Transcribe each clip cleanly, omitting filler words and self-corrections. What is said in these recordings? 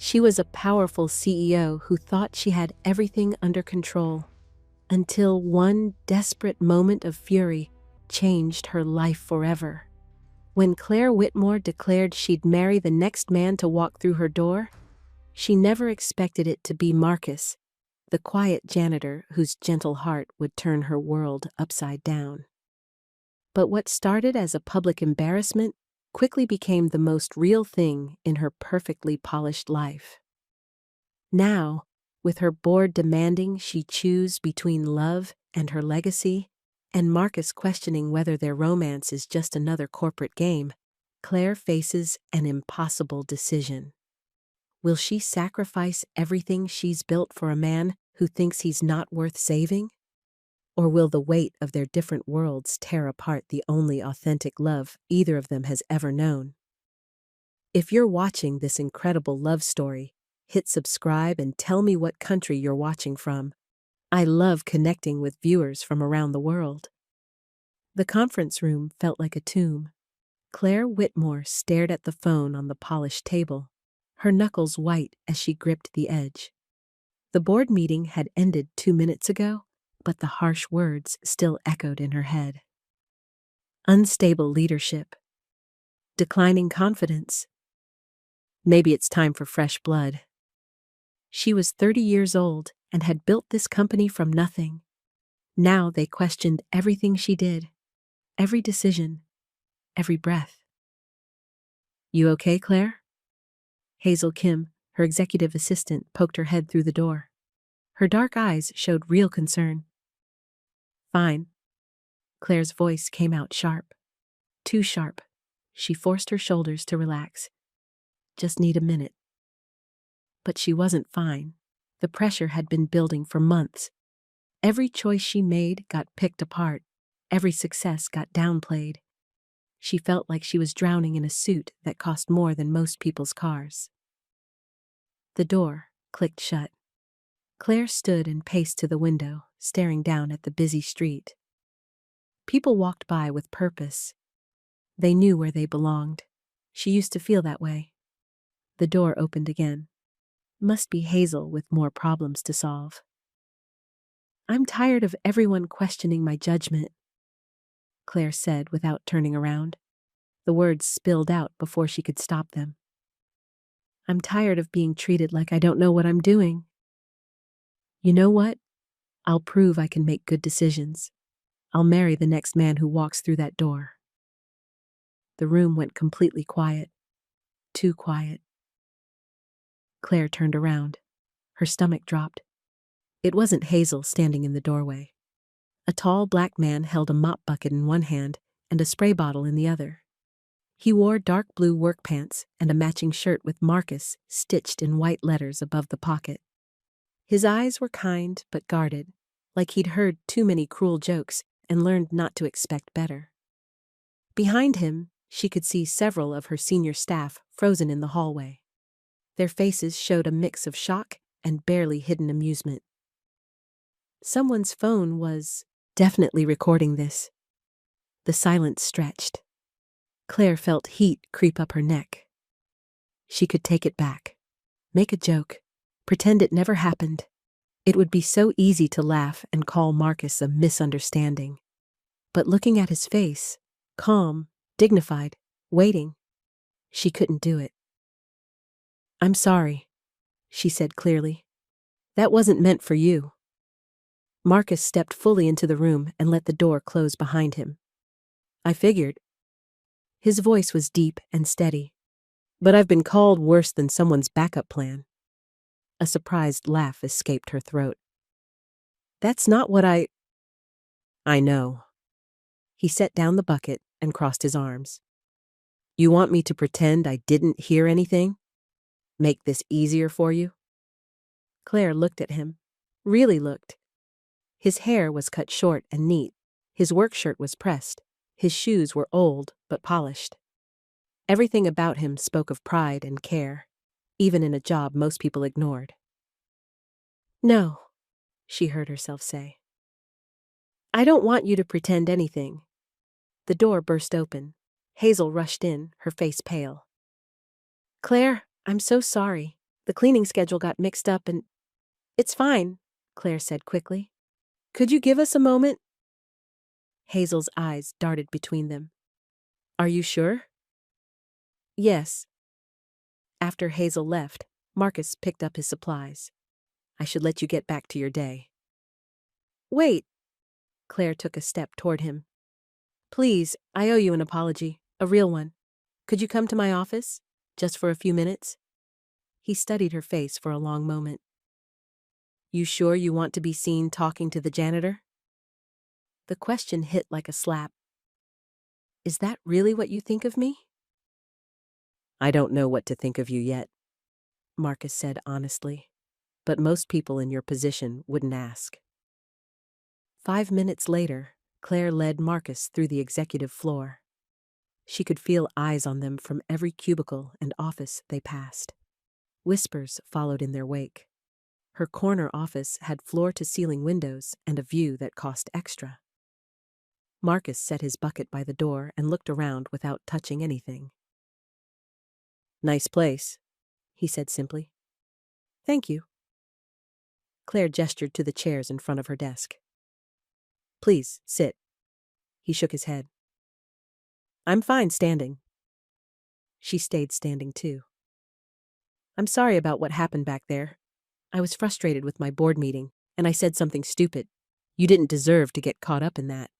She was a powerful CEO who thought she had everything under control, until one desperate moment of fury changed her life forever. When Claire Whitmore declared she'd marry the next man to walk through her door, she never expected it to be Marcus, the quiet janitor whose gentle heart would turn her world upside down. But what started as a public embarrassment quickly became the most real thing in her perfectly polished life. Now, with her board demanding she choose between love and her legacy, and Marcus questioning whether their romance is just another corporate game, Claire faces an impossible decision. Will she sacrifice everything she's built for a man who thinks he's not worth saving? Or will the weight of their different worlds tear apart the only authentic love either of them has ever known? If you're watching this incredible love story, hit subscribe and tell me what country you're watching from. I love connecting with viewers from around the world. The conference room felt like a tomb. Claire Whitmore stared at the phone on the polished table, her knuckles white as she gripped the edge. The board meeting had ended 2 minutes ago, but the harsh words still echoed in her head. Unstable leadership. Declining confidence. Maybe it's time for fresh blood. She was 30 years old and had built this company from nothing. Now they questioned everything she did, every decision, every breath. You okay, Claire? Hazel Kim, her executive assistant, poked her head through the door. Her dark eyes showed real concern. Fine. Claire's voice came out sharp. Too sharp. She forced her shoulders to relax. Just need a minute. But she wasn't fine. The pressure had been building for months. Every choice she made got picked apart. Every success got downplayed. She felt like she was drowning in a suit that cost more than most people's cars. The door clicked shut. Claire stood and paced to the window, staring down at the busy street. People walked by with purpose. They knew where they belonged. She used to feel that way. The door opened again. Must be Hazel with more problems to solve. I'm tired of everyone questioning my judgment, Claire said without turning around. The words spilled out before she could stop them. I'm tired of being treated like I don't know what I'm doing. You know what? I'll prove I can make good decisions. I'll marry the next man who walks through that door. The room went completely quiet. Too quiet. Claire turned around. Her stomach dropped. It wasn't Hazel standing in the doorway. A tall black man held a mop bucket in one hand and a spray bottle in the other. He wore dark blue work pants and a matching shirt with Marcus stitched in white letters above the pocket. His eyes were kind but guarded, like he'd heard too many cruel jokes and learned not to expect better. Behind him, she could see several of her senior staff frozen in the hallway. Their faces showed a mix of shock and barely hidden amusement. Someone's phone was definitely recording this. The silence stretched. Claire felt heat creep up her neck. She could take it back. Make a joke. Pretend it never happened. It would be so easy to laugh and call Marcus a misunderstanding. But looking at his face, calm, dignified, waiting, she couldn't do it. I'm sorry, she said clearly. That wasn't meant for you. Marcus stepped fully into the room and let the door close behind him. I figured. His voice was deep and steady. But I've been called worse than someone's backup plan. A surprised laugh escaped her throat. That's not what I know. He set down the bucket and crossed his arms. You want me to pretend I didn't hear anything? Make this easier for you? Claire looked at him. Really looked. His hair was cut short and neat. His work shirt was pressed. His shoes were old but polished. Everything about him spoke of pride and care, even in a job most people ignored. No, she heard herself say. I don't want you to pretend anything. The door burst open. Hazel rushed in, her face pale. Claire, I'm so sorry. The cleaning schedule got mixed up and— It's fine, Claire said quickly. Could you give us a moment? Hazel's eyes darted between them. Are you sure? Yes. After Hazel left, Marcus picked up his supplies. I should let you get back to your day. Wait. Claire took a step toward him. Please, I owe you an apology, a real one. Could you come to my office? Just for a few minutes? He studied her face for a long moment. You sure you want to be seen talking to the janitor? The question hit like a slap. Is that really what you think of me? I don't know what to think of you yet, Marcus said honestly, but most people in your position wouldn't ask. 5 minutes later, Claire led Marcus through the executive floor. She could feel eyes on them from every cubicle and office they passed. Whispers followed in their wake. Her corner office had floor-to-ceiling windows and a view that cost extra. Marcus set his bucket by the door and looked around without touching anything. Nice place, he said simply. Thank you. Claire gestured to the chairs in front of her desk. Please, sit. He shook his head. I'm fine standing. She stayed standing too. I'm sorry about what happened back there. I was frustrated with my board meeting, and I said something stupid. You didn't deserve to get caught up in that.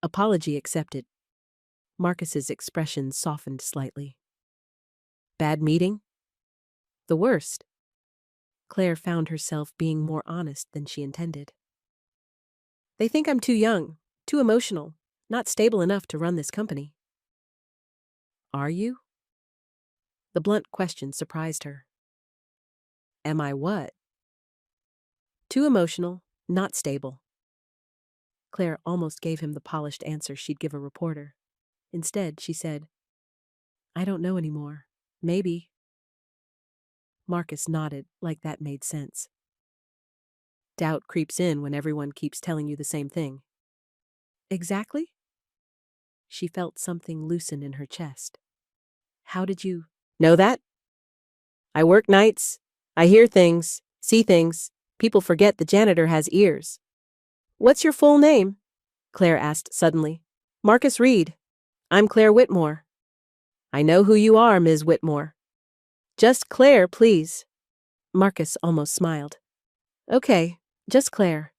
Apology accepted. Marcus's expression softened slightly. Bad meeting? The worst. Claire found herself being more honest than she intended. They think I'm too young, too emotional, not stable enough to run this company. Are you? The blunt question surprised her. Am I what? Too emotional, not stable. Claire almost gave him the polished answer she'd give a reporter. Instead, she said, I don't know anymore. Maybe. Marcus nodded, like that made sense. Doubt creeps in when everyone keeps telling you the same thing. Exactly? She felt something loosen in her chest. How did you know that? I work nights. I hear things, see things. People forget the janitor has ears. What's your full name? Claire asked suddenly. Marcus Reed. I'm Claire Whitmore. I know who you are, Ms. Whitmore. Just Claire, please. Marcus almost smiled. Okay, just Claire.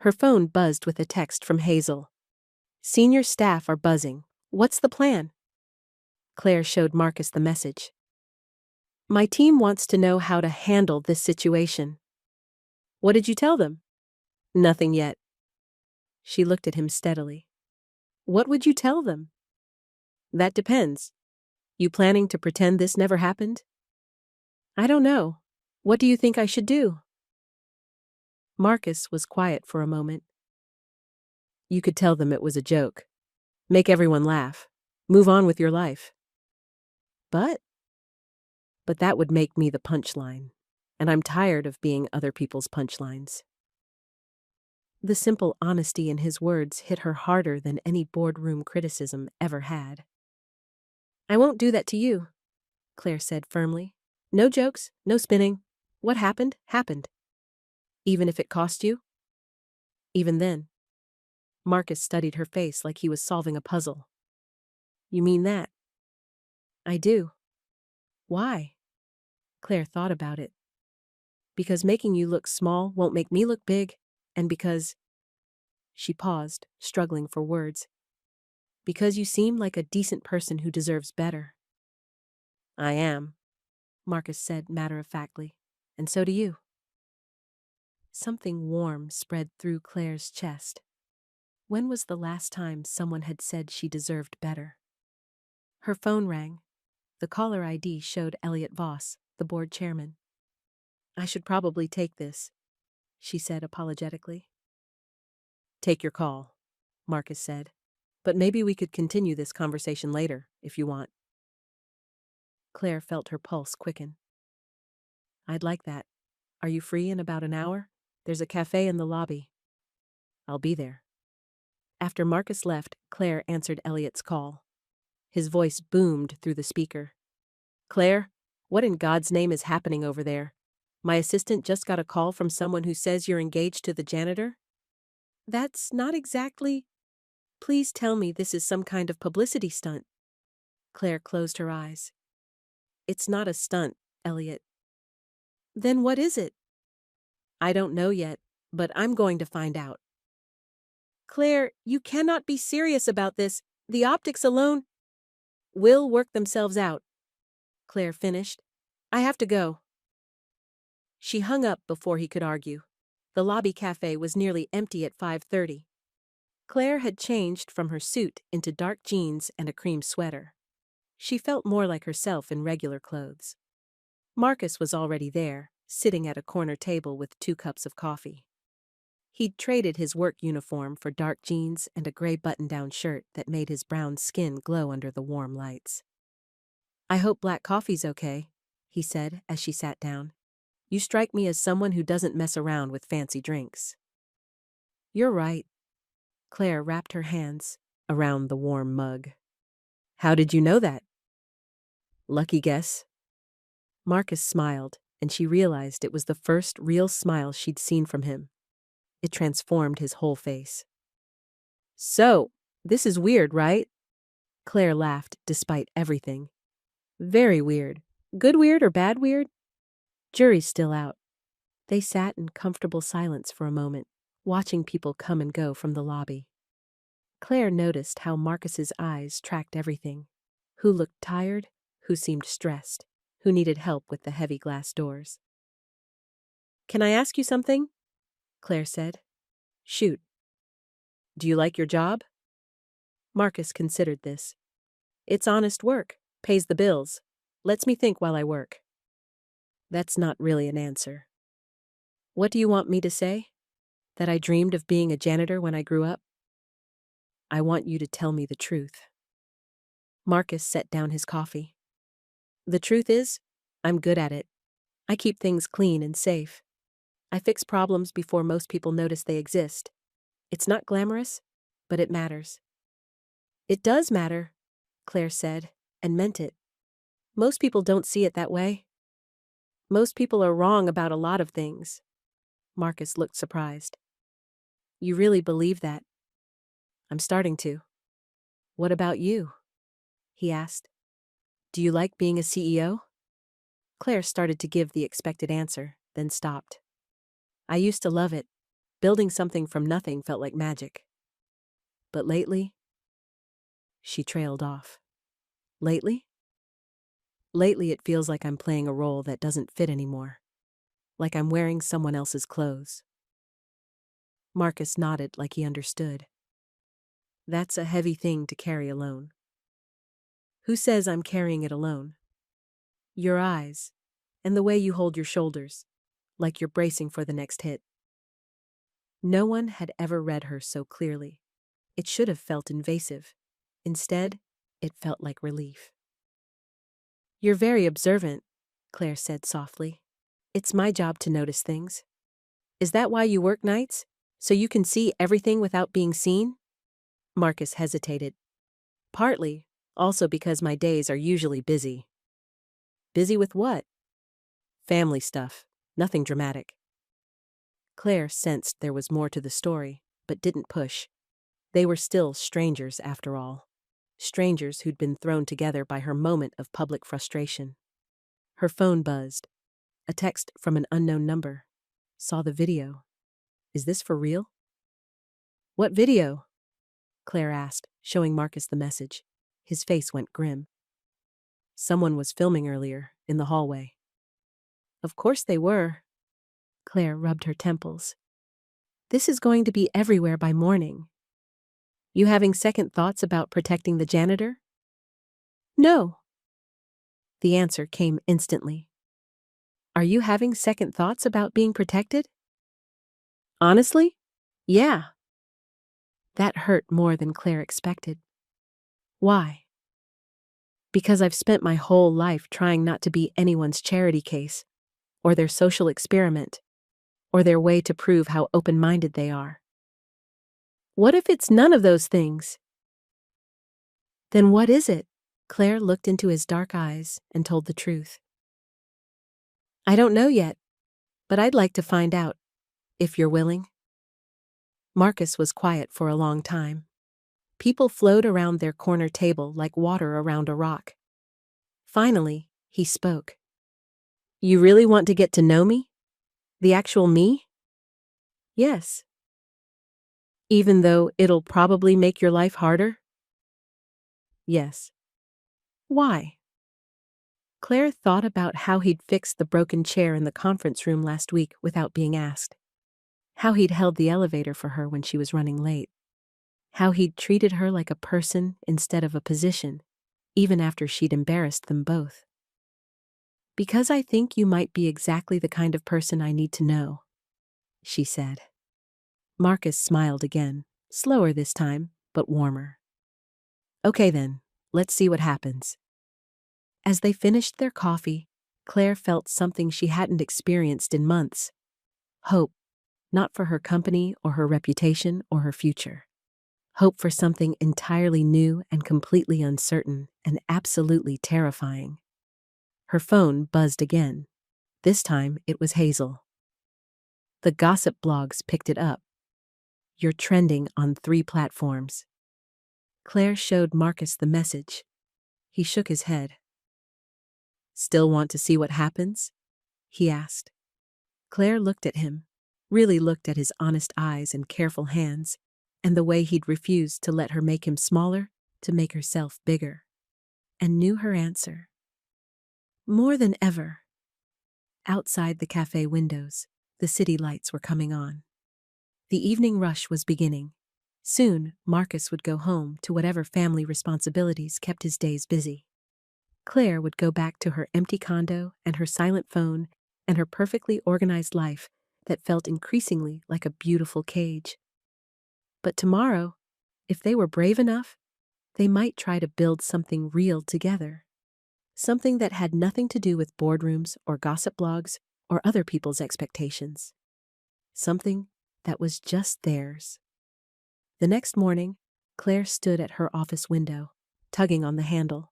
Her phone buzzed with a text from Hazel. Senior staff are buzzing. What's the plan? Claire showed Marcus the message. My team wants to know how to handle this situation. What did you tell them? Nothing yet. She looked at him steadily. What would you tell them? That depends. You planning to pretend this never happened? I don't know. What do you think I should do? Marcus was quiet for a moment. You could tell them it was a joke. Make everyone laugh. Move on with your life. But that would make me the punchline, and I'm tired of being other people's punchlines. The simple honesty in his words hit her harder than any boardroom criticism ever had. I won't do that to you, Claire said firmly. No jokes, no spinning. What happened, happened. Even if it cost you? Even then. Marcus studied her face like he was solving a puzzle. You mean that? I do. Why? Claire thought about it. Because making you look small won't make me look big, and because— She paused, struggling for words. Because you seem like a decent person who deserves better. I am, Marcus said matter-of-factly, and so do you. Something warm spread through Claire's chest. When was the last time someone had said she deserved better? Her phone rang. The caller ID showed Elliot Voss, the board chairman. I should probably take this, she said apologetically. Take your call, Marcus said. But maybe we could continue this conversation later, if you want. Claire felt her pulse quicken. I'd like that. Are you free in about an hour? There's a cafe in the lobby. I'll be there. After Marcus left, Claire answered Elliot's call. His voice boomed through the speaker. Claire, What in God's name is happening over there? My assistant just got a call from someone who says you're engaged to the janitor? That's not exactly. Please tell me this is some kind of publicity stunt. Claire closed her eyes. It's not a stunt, Elliot. Then what is it? I don't know yet, but I'm going to find out. Claire, you cannot be serious about this. The optics alone will work themselves out. Claire finished. I have to go. She hung up before he could argue. The lobby cafe was nearly empty at 5:30. Claire had changed from her suit into dark jeans and a cream sweater. She felt more like herself in regular clothes. Marcus was already there, sitting at a corner table with 2 cups of coffee. He'd traded his work uniform for dark jeans and a gray button-down shirt that made his brown skin glow under the warm lights. I hope black coffee's okay, he said as she sat down. You strike me as someone who doesn't mess around with fancy drinks. You're right. Claire wrapped her hands around the warm mug. How did you know that? Lucky guess. Marcus smiled, and she realized it was the first real smile she'd seen from him. It transformed his whole face. So, this is weird, right? Claire laughed despite everything. Very weird. Good weird or bad weird? Jury's still out. They sat in comfortable silence for a moment, watching people come and go from the lobby. Claire noticed how Marcus's eyes tracked everything. Who looked tired, who seemed stressed, who needed help with the heavy glass doors. Can I ask you something? Claire said. Shoot. Do you like your job? Marcus considered this. It's honest work, pays the bills, lets me think while I work. That's not really an answer. What do you want me to say? That I dreamed of being a janitor when I grew up? I want you to tell me the truth. Marcus set down his coffee. The truth is, I'm good at it. I keep things clean and safe. I fix problems before most people notice they exist. It's not glamorous, but it matters. It does matter, Claire said, and meant it. Most people don't see it that way. Most people are wrong about a lot of things. Marcus looked surprised. You really believe that? I'm starting to. What about you? He asked. Do you like being a CEO? Claire started to give the expected answer, then stopped. I used to love it. Building something from nothing felt like magic. But lately? She trailed off. Lately? Lately it feels like I'm playing a role that doesn't fit anymore. Like I'm wearing someone else's clothes. Marcus nodded like he understood. That's a heavy thing to carry alone. Who says I'm carrying it alone? Your eyes, and the way you hold your shoulders, like you're bracing for the next hit. No one had ever read her so clearly. It should have felt invasive. Instead, it felt like relief. You're very observant, Claire said softly. It's my job to notice things. Is that why you work nights? So you can see everything without being seen? Marcus hesitated. Partly, also because my days are usually busy. Busy with what? Family stuff, nothing dramatic. Claire sensed there was more to the story, but didn't push. They were still strangers after all. Strangers who'd been thrown together by her moment of public frustration. Her phone buzzed. A text from an unknown number. Saw the video. Is this for real? What video? Claire asked, showing Marcus the message. His face went grim. Someone was filming earlier, in the hallway. Of course they were. Claire rubbed her temples. This is going to be everywhere by morning. You having second thoughts about protecting the janitor? No. The answer came instantly. Are you having second thoughts about being protected? Honestly? Yeah. That hurt more than Claire expected. Why? Because I've spent my whole life trying not to be anyone's charity case, or their social experiment, or their way to prove how open-minded they are. What if it's none of those things? Then what is it? Claire looked into his dark eyes and told the truth. I don't know yet, but I'd like to find out, if you're willing. Marcus was quiet for a long time. People flowed around their corner table like water around a rock. Finally, he spoke. You really want to get to know me? The actual me? Yes. Even though it'll probably make your life harder? Yes. Why? Claire thought about how he'd fixed the broken chair in the conference room last week without being asked. How he'd held the elevator for her when she was running late. How he'd treated her like a person instead of a position, even after she'd embarrassed them both. Because I think you might be exactly the kind of person I need to know, she said. Marcus smiled again, slower this time, but warmer. Okay then, let's see what happens. As they finished their coffee, Claire felt something she hadn't experienced in months. Hope, not for her company or her reputation or her future. Hope for something entirely new and completely uncertain and absolutely terrifying. Her phone buzzed again. This time it was Hazel. The gossip blogs picked it up. You're trending on 3 platforms. Claire showed Marcus the message. He shook his head. Still want to see what happens? He asked. Claire looked at him, really looked at his honest eyes and careful hands, and the way he'd refused to let her make him smaller to make herself bigger, and knew her answer. More than ever. Outside the cafe windows, the city lights were coming on. The evening rush was beginning. Soon, Marcus would go home to whatever family responsibilities kept his days busy. Claire would go back to her empty condo and her silent phone and her perfectly organized life that felt increasingly like a beautiful cage. But tomorrow, if they were brave enough, they might try to build something real together. Something that had nothing to do with boardrooms or gossip blogs or other people's expectations. Something that was just theirs. The next morning, Claire stood at her office window, tugging on the handle.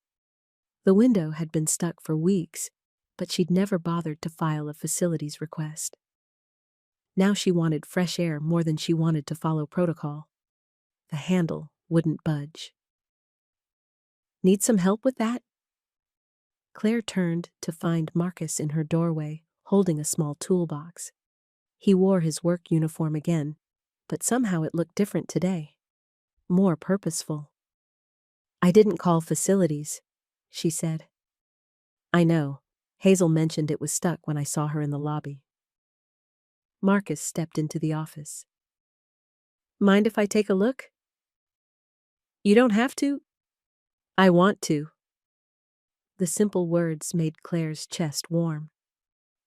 The window had been stuck for weeks, but she'd never bothered to file a facilities request. Now she wanted fresh air more than she wanted to follow protocol. The handle wouldn't budge. Need some help with that? Claire turned to find Marcus in her doorway, holding a small toolbox. He wore his work uniform again, but somehow it looked different today. More purposeful. I didn't call facilities, she said. I know. Hazel mentioned it was stuck when I saw her in the lobby. Marcus stepped into the office. Mind if I take a look? You don't have to. I want to. The simple words made Claire's chest warm.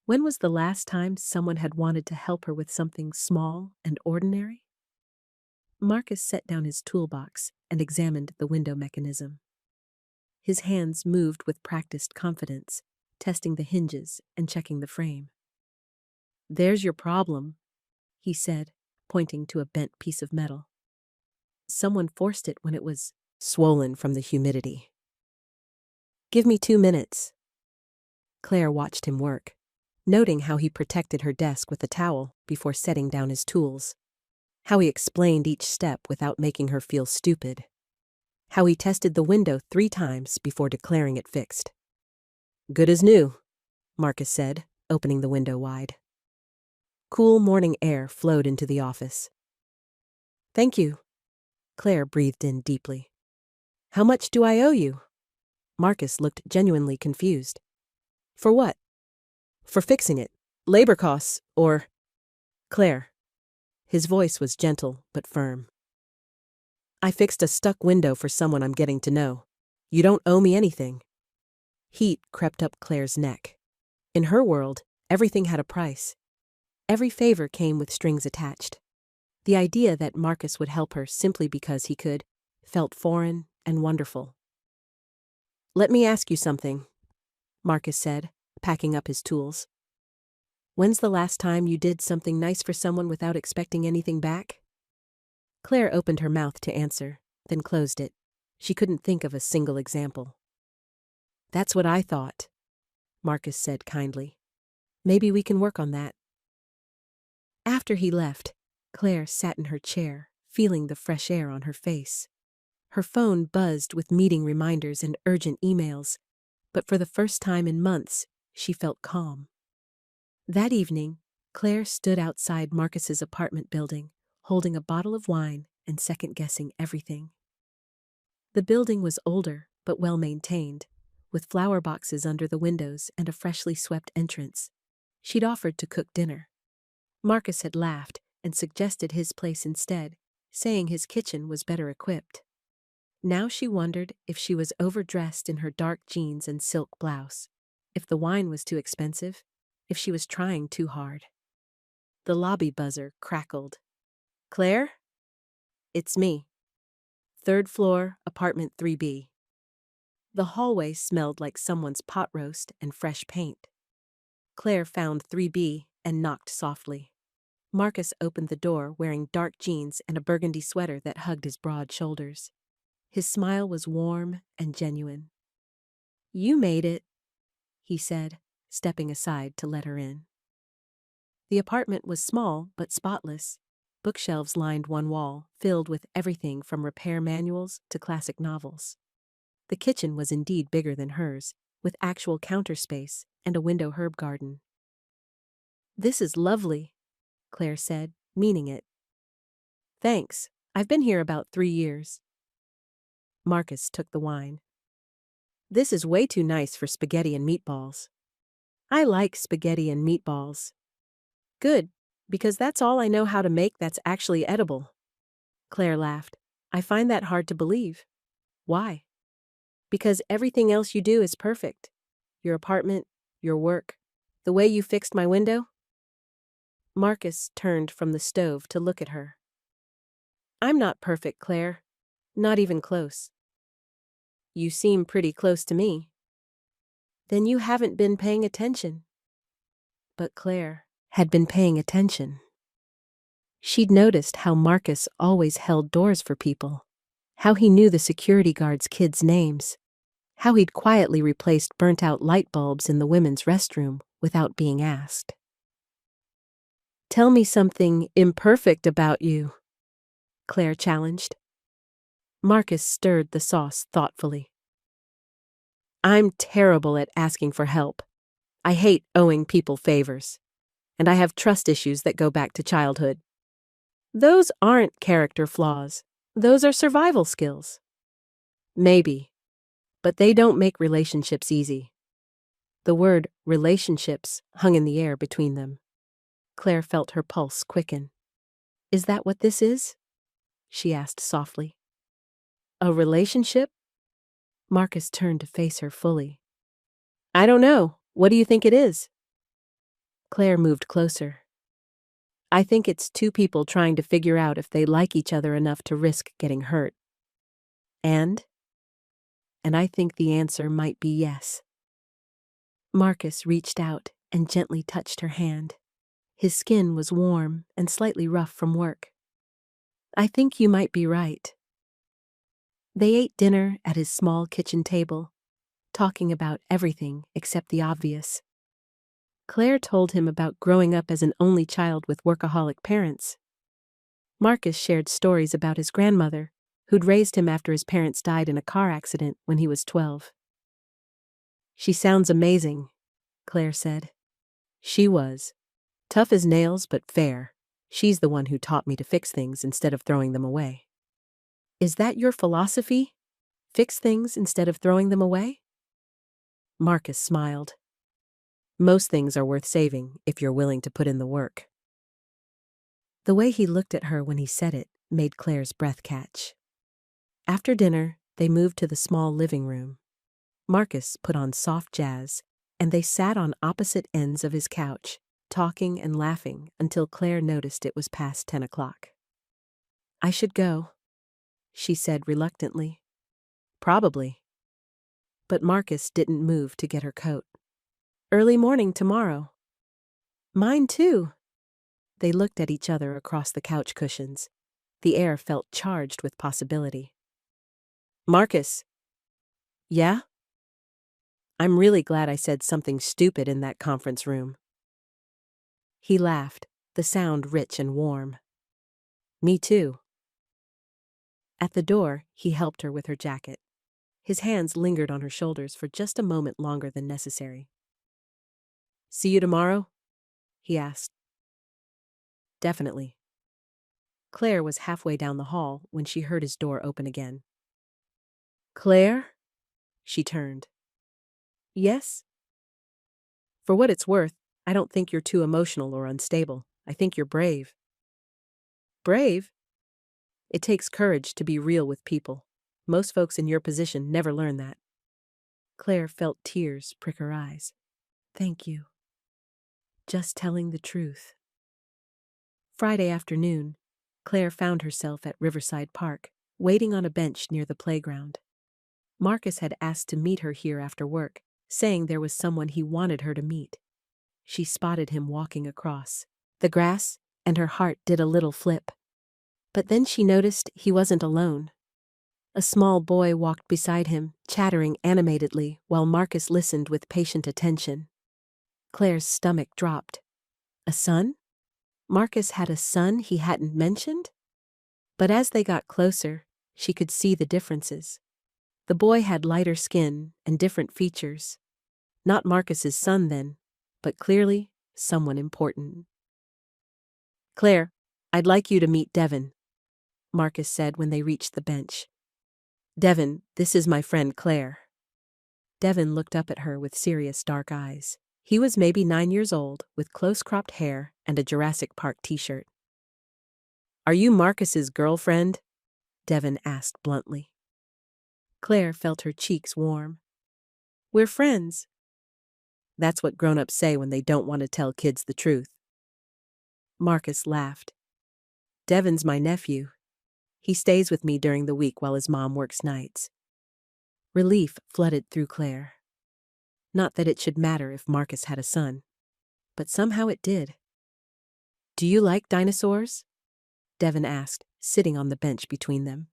When was the last time someone had wanted to help her with something small and ordinary? Marcus set down his toolbox and examined the window mechanism. His hands moved with practiced confidence, testing the hinges and checking the frame. There's your problem, he said, pointing to a bent piece of metal. Someone forced it when it was swollen from the humidity. Give me 2 minutes. Claire watched him work, noting how he protected her desk with a towel before setting down his tools. How he explained each step without making her feel stupid. How he tested the window 3 times before declaring it fixed. Good as new, Marcus said, opening the window wide. Cool morning air flowed into the office. Thank you. Claire breathed in deeply. How much do I owe you? Marcus looked genuinely confused. For what? For fixing it. Labor costs, or... Claire. His voice was gentle but firm. I fixed a stuck window for someone I'm getting to know. You don't owe me anything. Heat crept up Claire's neck. In her world, everything had a price. Every favor came with strings attached. The idea that Marcus would help her simply because he could felt foreign and wonderful. Let me ask you something, Marcus said, packing up his tools. When's the last time you did something nice for someone without expecting anything back? Claire opened her mouth to answer, then closed it. She couldn't think of a single example. That's what I thought, Marcus said kindly. Maybe we can work on that. After he left, Claire sat in her chair, feeling the fresh air on her face. Her phone buzzed with meeting reminders and urgent emails, but for the first time in months, she felt calm. That evening, Claire stood outside Marcus's apartment building, holding a bottle of wine and second-guessing everything. The building was older, but well-maintained, with flower boxes under the windows and a freshly swept entrance. She'd offered to cook dinner. Marcus had laughed and suggested his place instead, saying his kitchen was better equipped. Now she wondered if she was overdressed in her dark jeans and silk blouse, if the wine was too expensive, if she was trying too hard. The lobby buzzer crackled. "Claire? It's me. 3rd floor, apartment 3B. The hallway smelled like someone's pot roast and fresh paint. Claire found 3B and knocked softly. Marcus opened the door wearing dark jeans and a burgundy sweater that hugged his broad shoulders. His smile was warm and genuine. "You made it," he said, stepping aside to let her in. The apartment was small but spotless. Bookshelves lined one wall, filled with everything from repair manuals to classic novels. The kitchen was indeed bigger than hers, with actual counter space and a window herb garden. "This is lovely," Claire said, meaning it. "Thanks. I've been here about 3 years." Marcus took the wine. "This is way too nice for spaghetti and meatballs." "I like spaghetti and meatballs." "Good, because that's all I know how to make that's actually edible." Claire laughed. "I find that hard to believe." "Why?" "Because everything else you do is perfect. Your apartment, your work, the way you fixed my window." Marcus turned from the stove to look at her. "I'm not perfect, Claire. Not even close." "You seem pretty close to me." "Then you haven't been paying attention." But Claire had been paying attention. She'd noticed how Marcus always held doors for people, how he knew the security guards' kids' names, how he'd quietly replaced burnt-out light bulbs in the women's restroom without being asked. "Tell me something imperfect about you," Claire challenged. Marcus stirred the sauce thoughtfully. "I'm terrible at asking for help. I hate owing people favors. And I have trust issues that go back to childhood. Those aren't character flaws. Those are survival skills." "Maybe, but they don't make relationships easy." The word relationships hung in the air between them. Claire felt her pulse quicken. "Is that what this is?" she asked softly. "A relationship?" Marcus turned to face her fully. "I don't know. What do you think it is?" Claire moved closer. "I think it's two people trying to figure out if they like each other enough to risk getting hurt." And I think the answer might be yes." Marcus reached out and gently touched her hand. His skin was warm and slightly rough from work. "I think you might be right." They ate dinner at his small kitchen table, talking about everything except the obvious. Claire told him about growing up as an only child with workaholic parents. Marcus shared stories about his grandmother, who'd raised him after his parents died in a car accident when he was 12. "She sounds amazing," Claire said. "She was. Tough as nails, but fair. She's the one who taught me to fix things instead of throwing them away." "Is that your philosophy? Fix things instead of throwing them away?" Marcus smiled. "Most things are worth saving if you're willing to put in the work." The way he looked at her when he said it made Claire's breath catch. After dinner, they moved to the small living room. Marcus put on soft jazz, and they sat on opposite ends of his couch, talking and laughing until Claire noticed it was past 10 o'clock. "I should go," she said reluctantly. "Probably." But Marcus didn't move to get her coat. "Early morning tomorrow." "Mine too." They looked at each other across the couch cushions. The air felt charged with possibility. "Marcus." "Yeah?" "I'm really glad I said something stupid in that conference room." He laughed, the sound rich and warm. Me too. At the door, he helped her with her jacket. His hands lingered on her shoulders for just a moment longer than necessary. See you tomorrow? He asked. Definitely. Claire was halfway down the hall when she heard his door open again. Claire? She turned. Yes? For what it's worth, I don't think you're too emotional or unstable. I think you're brave. Brave? It takes courage to be real with people. Most folks in your position never learn that. Claire felt tears prick her eyes. Thank you. Just telling the truth. Friday afternoon, Claire found herself at Riverside Park, waiting on a bench near the playground. Marcus had asked to meet her here after work, saying there was someone he wanted her to meet. She spotted him walking across the grass, and her heart did a little flip. But then she noticed he wasn't alone. A small boy walked beside him, chattering animatedly while Marcus listened with patient attention. Claire's stomach dropped. A son? Marcus had a son he hadn't mentioned? But as they got closer, she could see the differences. The boy had lighter skin and different features. Not Marcus's son then, but clearly someone important. Claire, I'd like you to meet Devin, Marcus said when they reached the bench. Devin, this is my friend Claire. Devin looked up at her with serious dark eyes. He was maybe 9 years old, with close-cropped hair and a Jurassic Park t-shirt. Are you Marcus's girlfriend? Devin asked bluntly. Claire felt her cheeks warm. We're friends. That's what grown-ups say when they don't want to tell kids the truth. Marcus laughed. Devin's my nephew. He stays with me during the week while his mom works nights. Relief flooded through Claire. Not that it should matter if Marcus had a son, but somehow it did. Do you like dinosaurs? Devin asked, sitting on the bench between them.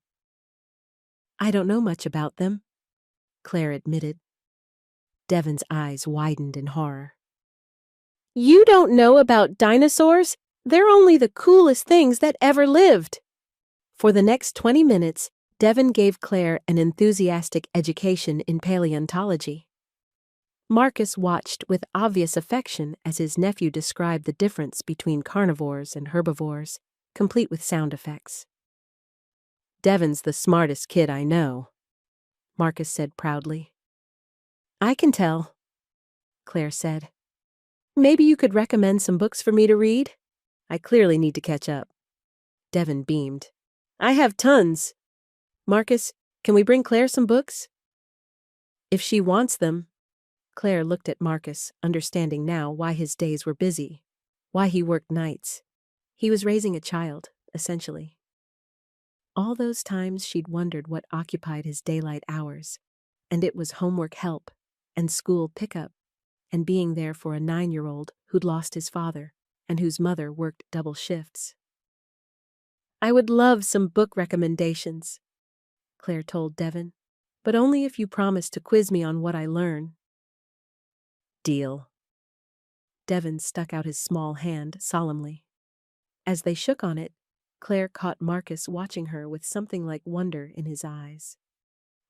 I don't know much about them, Claire admitted. Devin's eyes widened in horror. You don't know about dinosaurs? They're only the coolest things that ever lived. For the next 20 minutes, Devin gave Claire an enthusiastic education in paleontology. Marcus watched with obvious affection as his nephew described the difference between carnivores and herbivores, complete with sound effects. Devin's the smartest kid I know, Marcus said proudly. I can tell, Claire said. Maybe you could recommend some books for me to read? I clearly need to catch up. Devin beamed. I have tons. Marcus, can we bring Claire some books? If she wants them. Claire looked at Marcus, understanding now why his days were busy, why he worked nights. He was raising a child, essentially. All those times she'd wondered what occupied his daylight hours, and it was homework help, and school pickup, and being there for a 9-year-old who'd lost his father, and whose mother worked double shifts. I would love some book recommendations, Claire told Devin, but only if you promise to quiz me on what I learn. Deal. Devin stuck out his small hand solemnly. As they shook on it, Claire caught Marcus watching her with something like wonder in his eyes.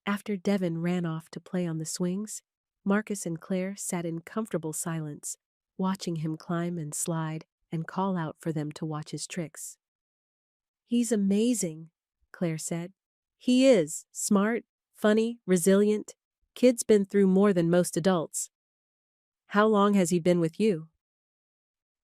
After Devin ran off to play on the swings, Marcus and Claire sat in comfortable silence, watching him climb and slide and call out for them to watch his tricks. He's amazing, Claire said. He is smart, funny, resilient. Kid's been through more than most adults. How long has he been with you?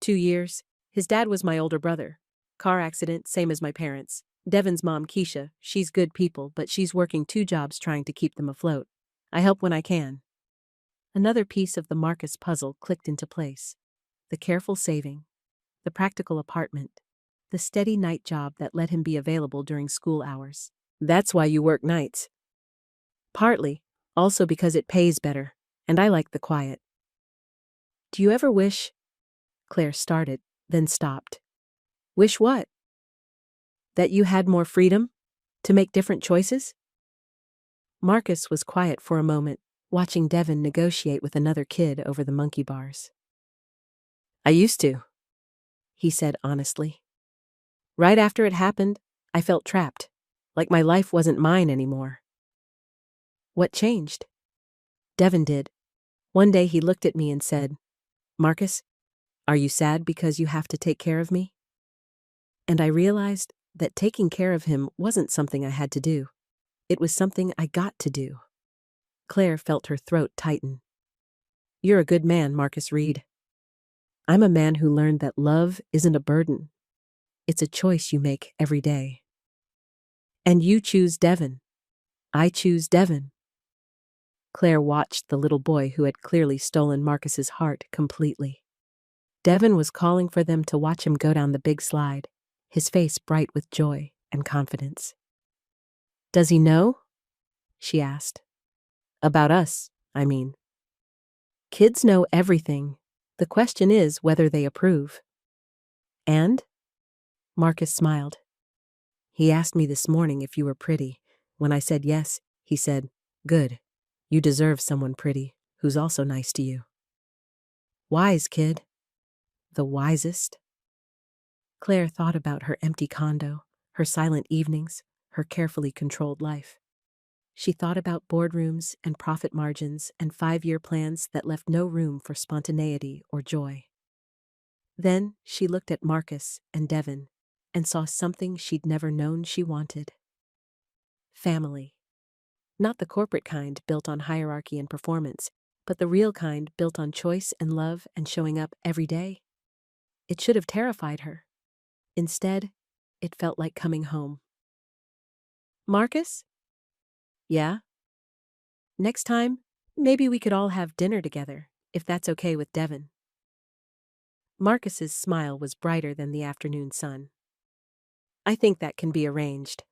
2 years. His dad was my older brother. Car accident, same as my parents. Devin's mom, Keisha, she's good people, but she's working 2 jobs trying to keep them afloat. I help when I can. Another piece of the Marcus puzzle clicked into place. The careful saving, the practical apartment, the steady night job that let him be available during school hours. That's why you work nights. Partly, also because it pays better, and I like the quiet. Do you ever wish? Claire started, then stopped. Wish what? That you had more freedom? To make different choices? Marcus was quiet for a moment, watching Devin negotiate with another kid over the monkey bars. I used to. he said honestly. Right after it happened, I felt trapped, like my life wasn't mine anymore. What changed? Devin did. One day he looked at me and said, Marcus, are you sad because you have to take care of me? And I realized that taking care of him wasn't something I had to do. It was something I got to do. Claire felt her throat tighten. You're a good man, Marcus Reed. I'm a man who learned that love isn't a burden. It's a choice you make every day. And you choose Devin. I choose Devin. Claire watched the little boy who had clearly stolen Marcus's heart completely. Devin was calling for them to watch him go down the big slide, his face bright with joy and confidence. Does he know? She asked. About us, I mean. Kids know everything. The question is whether they approve. And? Marcus smiled. He asked me this morning if you were pretty. When I said yes, he said, Good. You deserve someone pretty, who's also nice to you. Wise kid. The wisest. Claire thought about her empty condo, her silent evenings, her carefully controlled life. She thought about boardrooms and profit margins and 5-year plans that left no room for spontaneity or joy. Then she looked at Marcus and Devin and saw something she'd never known she wanted. Family. Not the corporate kind built on hierarchy and performance, but the real kind built on choice and love and showing up every day. It should have terrified her. Instead, it felt like coming home. Marcus? Yeah? Next time, maybe we could all have dinner together, if that's okay with Devin. Marcus's smile was brighter than the afternoon sun. I think that can be arranged.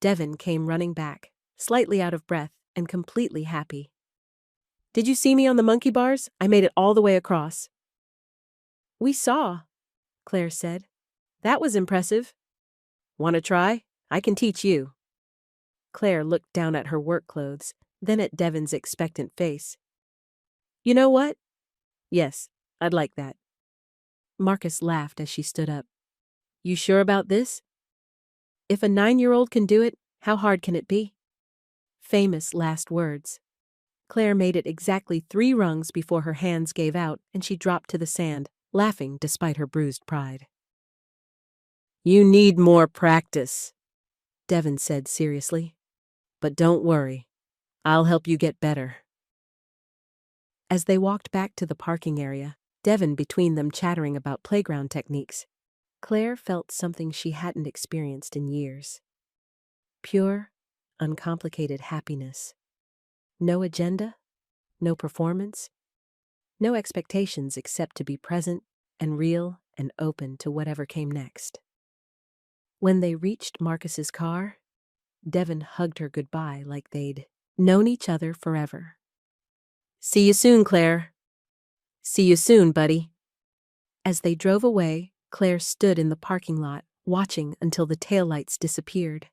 Devin came running back, slightly out of breath and completely happy. Did you see me on the monkey bars? I made it all the way across. We saw, Claire said. That was impressive. Want to try? I can teach you. Claire looked down at her work clothes, then at Devin's expectant face. You know what? Yes, I'd like that. Marcus laughed as she stood up. You sure about this? If a 9-year-old can do it, how hard can it be? Famous last words. Claire made it exactly 3 rungs before her hands gave out and she dropped to the sand, laughing despite her bruised pride. You need more practice, Devin said seriously. But don't worry, I'll help you get better. As they walked back to the parking area, Devin between them chattering about playground techniques, Claire felt something she hadn't experienced in years. Pure, uncomplicated happiness. No agenda, no performance, no expectations except to be present and real and open to whatever came next. When they reached Marcus's car, Devin hugged her goodbye like they'd known each other forever. See you soon, Claire. See you soon, buddy. As they drove away, Claire stood in the parking lot, watching until the taillights disappeared.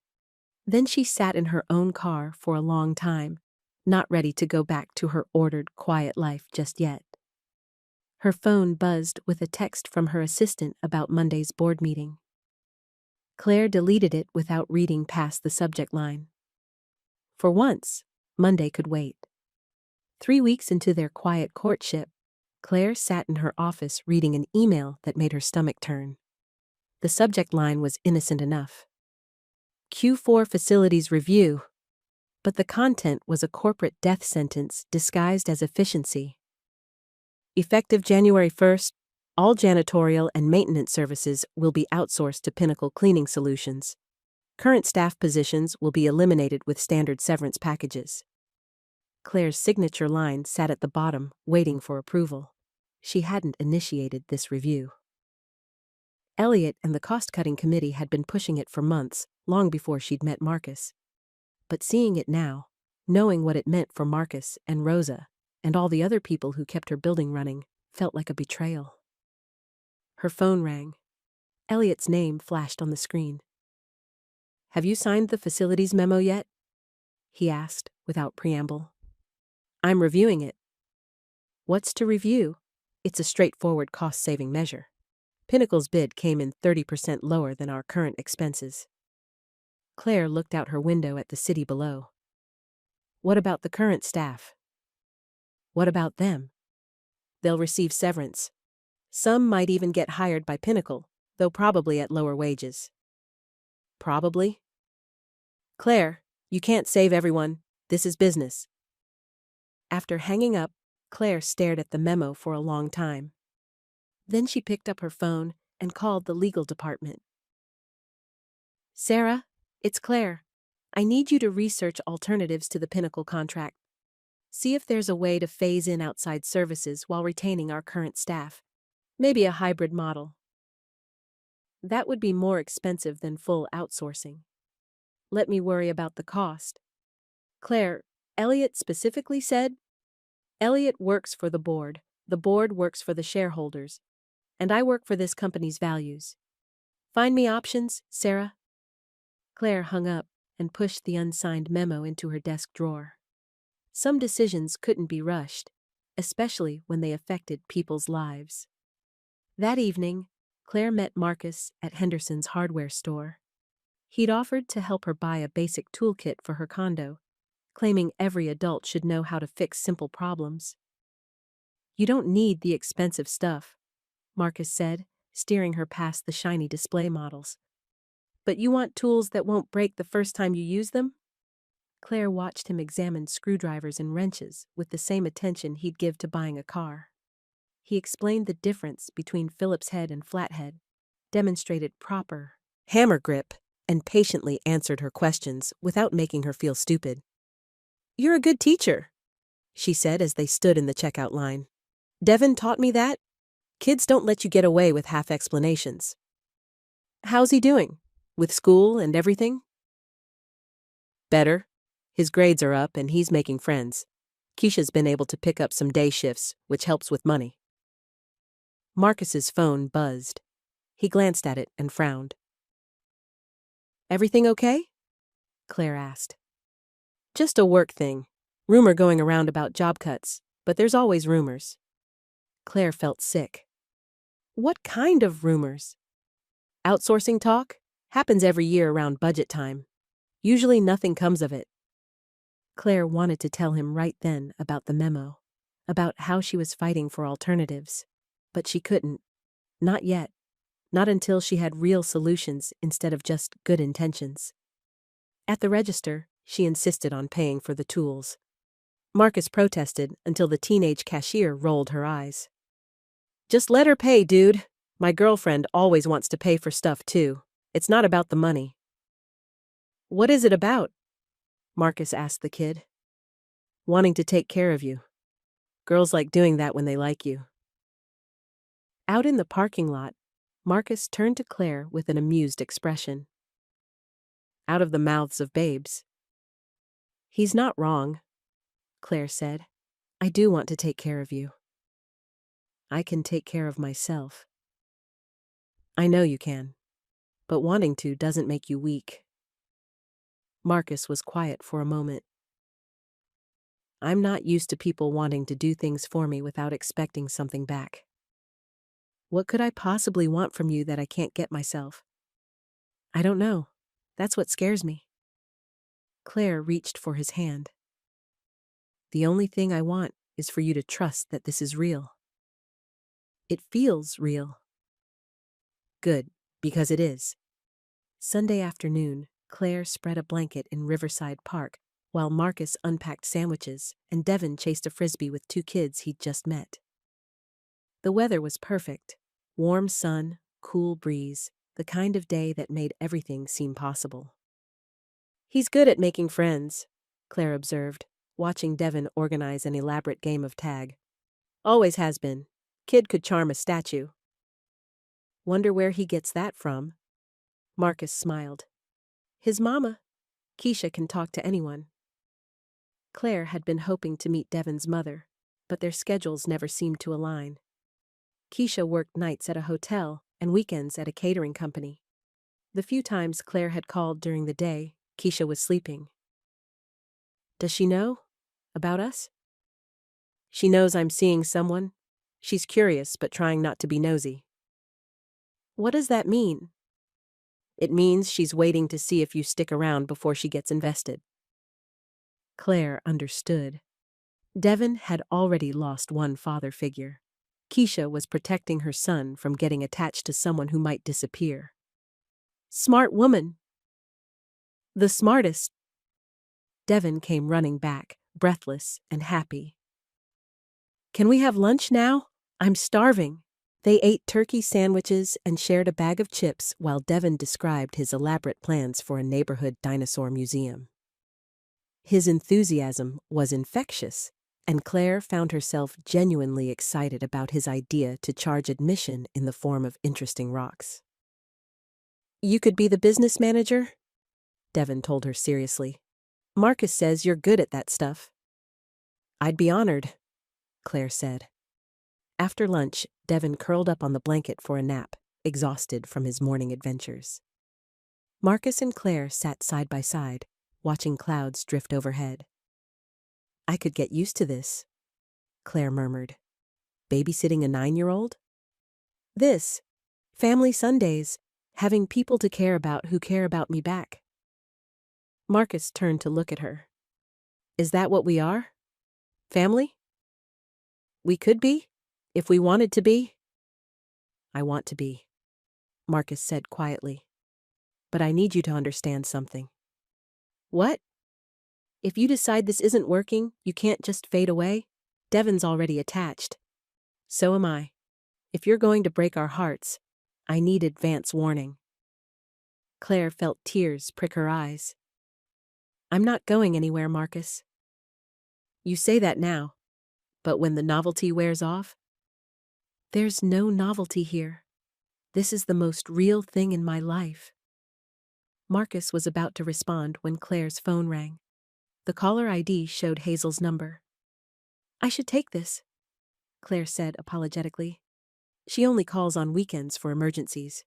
Then she sat in her own car for a long time, not ready to go back to her ordered, quiet life just yet. Her phone buzzed with a text from her assistant about Monday's board meeting. Claire deleted it without reading past the subject line. For once, Monday could wait. 3 weeks into their quiet courtship, Claire sat in her office reading an email that made her stomach turn. The subject line was innocent enough. Q4 Facilities Review. But the content was a corporate death sentence disguised as efficiency. Effective January 1st, all janitorial and maintenance services will be outsourced to Pinnacle Cleaning Solutions. Current staff positions will be eliminated with standard severance packages. Claire's signature line sat at the bottom, waiting for approval. She hadn't initiated this review. Elliot and the cost-cutting committee had been pushing it for months, long before she'd met Marcus. But seeing it now, knowing what it meant for Marcus and Rosa, and all the other people who kept her building running, felt like a betrayal. Her phone rang. Elliot's name flashed on the screen. Have you signed the facilities memo yet? He asked, without preamble. I'm reviewing it. What's to review? It's a straightforward cost-saving measure. Pinnacle's bid came in 30% lower than our current expenses. Claire looked out her window at the city below. What about the current staff? What about them? They'll receive severance. Some might even get hired by Pinnacle, though probably at lower wages. Probably? Claire, you can't save everyone. This is business. After hanging up, Claire stared at the memo for a long time. Then she picked up her phone and called the legal department. Sarah, it's Claire. I need you to research alternatives to the Pinnacle contract. See if there's a way to phase in outside services while retaining our current staff. Maybe a hybrid model. That would be more expensive than full outsourcing. Let me worry about the cost. Claire, Elliot specifically said, Elliot works for the board works for the shareholders, and I work for this company's values. Find me options, Sarah. Claire hung up and pushed the unsigned memo into her desk drawer. Some decisions couldn't be rushed, especially when they affected people's lives. That evening, Claire met Marcus at Henderson's hardware store. He'd offered to help her buy a basic toolkit for her condo, claiming every adult should know how to fix simple problems. You don't need the expensive stuff, Marcus said, steering her past the shiny display models. But you want tools that won't break the first time you use them? Claire watched him examine screwdrivers and wrenches with the same attention he'd give to buying a car. He explained the difference between Phillips head and flathead, demonstrated proper hammer grip, and patiently answered her questions without making her feel stupid. You're a good teacher, she said as they stood in the checkout line. Devin taught me that. Kids don't let you get away with half explanations. How's he doing? With school and everything? Better. His grades are up and he's making friends. Keisha's been able to pick up some day shifts, which helps with money. Marcus's phone buzzed. He glanced at it and frowned. Everything okay? Claire asked. Just a work thing. Rumor going around about job cuts, but there's always rumors. Claire felt sick. What kind of rumors? Outsourcing talk? Happens every year around budget time. Usually nothing comes of it. Claire wanted to tell him right then about the memo, about how she was fighting for alternatives. But she couldn't. Not yet. Not until she had real solutions instead of just good intentions. At the register, she insisted on paying for the tools. Marcus protested until the teenage cashier rolled her eyes. Just let her pay, dude. My girlfriend always wants to pay for stuff too. It's not about the money. What is it about? Marcus asked the kid. Wanting to take care of you. Girls like doing that when they like you. Out in the parking lot, Marcus turned to Claire with an amused expression. Out of the mouths of babes. He's not wrong, Claire said. I do want to take care of you. I can take care of myself. I know you can, but wanting to doesn't make you weak. Marcus was quiet for a moment. I'm not used to people wanting to do things for me without expecting something back. What could I possibly want from you that I can't get myself? I don't know. That's what scares me. Claire reached for his hand. The only thing I want is for you to trust that this is real. It feels real. Good, because it is. Sunday afternoon, Claire spread a blanket in Riverside Park while Marcus unpacked sandwiches and Devin chased a frisbee with two kids he'd just met. The weather was perfect. Warm sun, cool breeze, the kind of day that made everything seem possible. He's good at making friends, Claire observed, watching Devin organize an elaborate game of tag. Always has been. Kid could charm a statue. Wonder where he gets that from? Marcus smiled. His mama. Keisha can talk to anyone. Claire had been hoping to meet Devin's mother, but their schedules never seemed to align. Keisha worked nights at a hotel and weekends at a catering company. The few times Claire had called during the day, Keisha was sleeping. Does she know about us? She knows I'm seeing someone. She's curious but trying not to be nosy. What does that mean? It means she's waiting to see if you stick around before she gets invested. Claire understood. Devon had already lost one father figure. Keisha was protecting her son from getting attached to someone who might disappear. Smart woman. The smartest. Devon came running back, breathless and happy. Can we have lunch now? I'm starving. They ate turkey sandwiches and shared a bag of chips while Devon described his elaborate plans for a neighborhood dinosaur museum. His enthusiasm was infectious, and Claire found herself genuinely excited about his idea to charge admission in the form of interesting rocks. You could be the business manager? Devon told her seriously. Marcus says you're good at that stuff. I'd be honored, Claire said. After lunch, Devon curled up on the blanket for a nap, exhausted from his morning adventures. Marcus and Claire sat side by side, watching clouds drift overhead. I could get used to this, Claire murmured. Babysitting a 9-year-old? This. Family Sundays. Having people to care about who care about me back. Marcus turned to look at her. Is that what we are? Family? We could be, if we wanted to be. I want to be, Marcus said quietly. But I need you to understand something. What? If you decide this isn't working, you can't just fade away. Devon's already attached. So am I. If you're going to break our hearts, I need advance warning. Claire felt tears prick her eyes. I'm not going anywhere, Marcus. You say that now, but when the novelty wears off? There's no novelty here. This is the most real thing in my life. Marcus was about to respond when Claire's phone rang. The caller ID showed Hazel's number. I should take this, Claire said apologetically. She only calls on weekends for emergencies.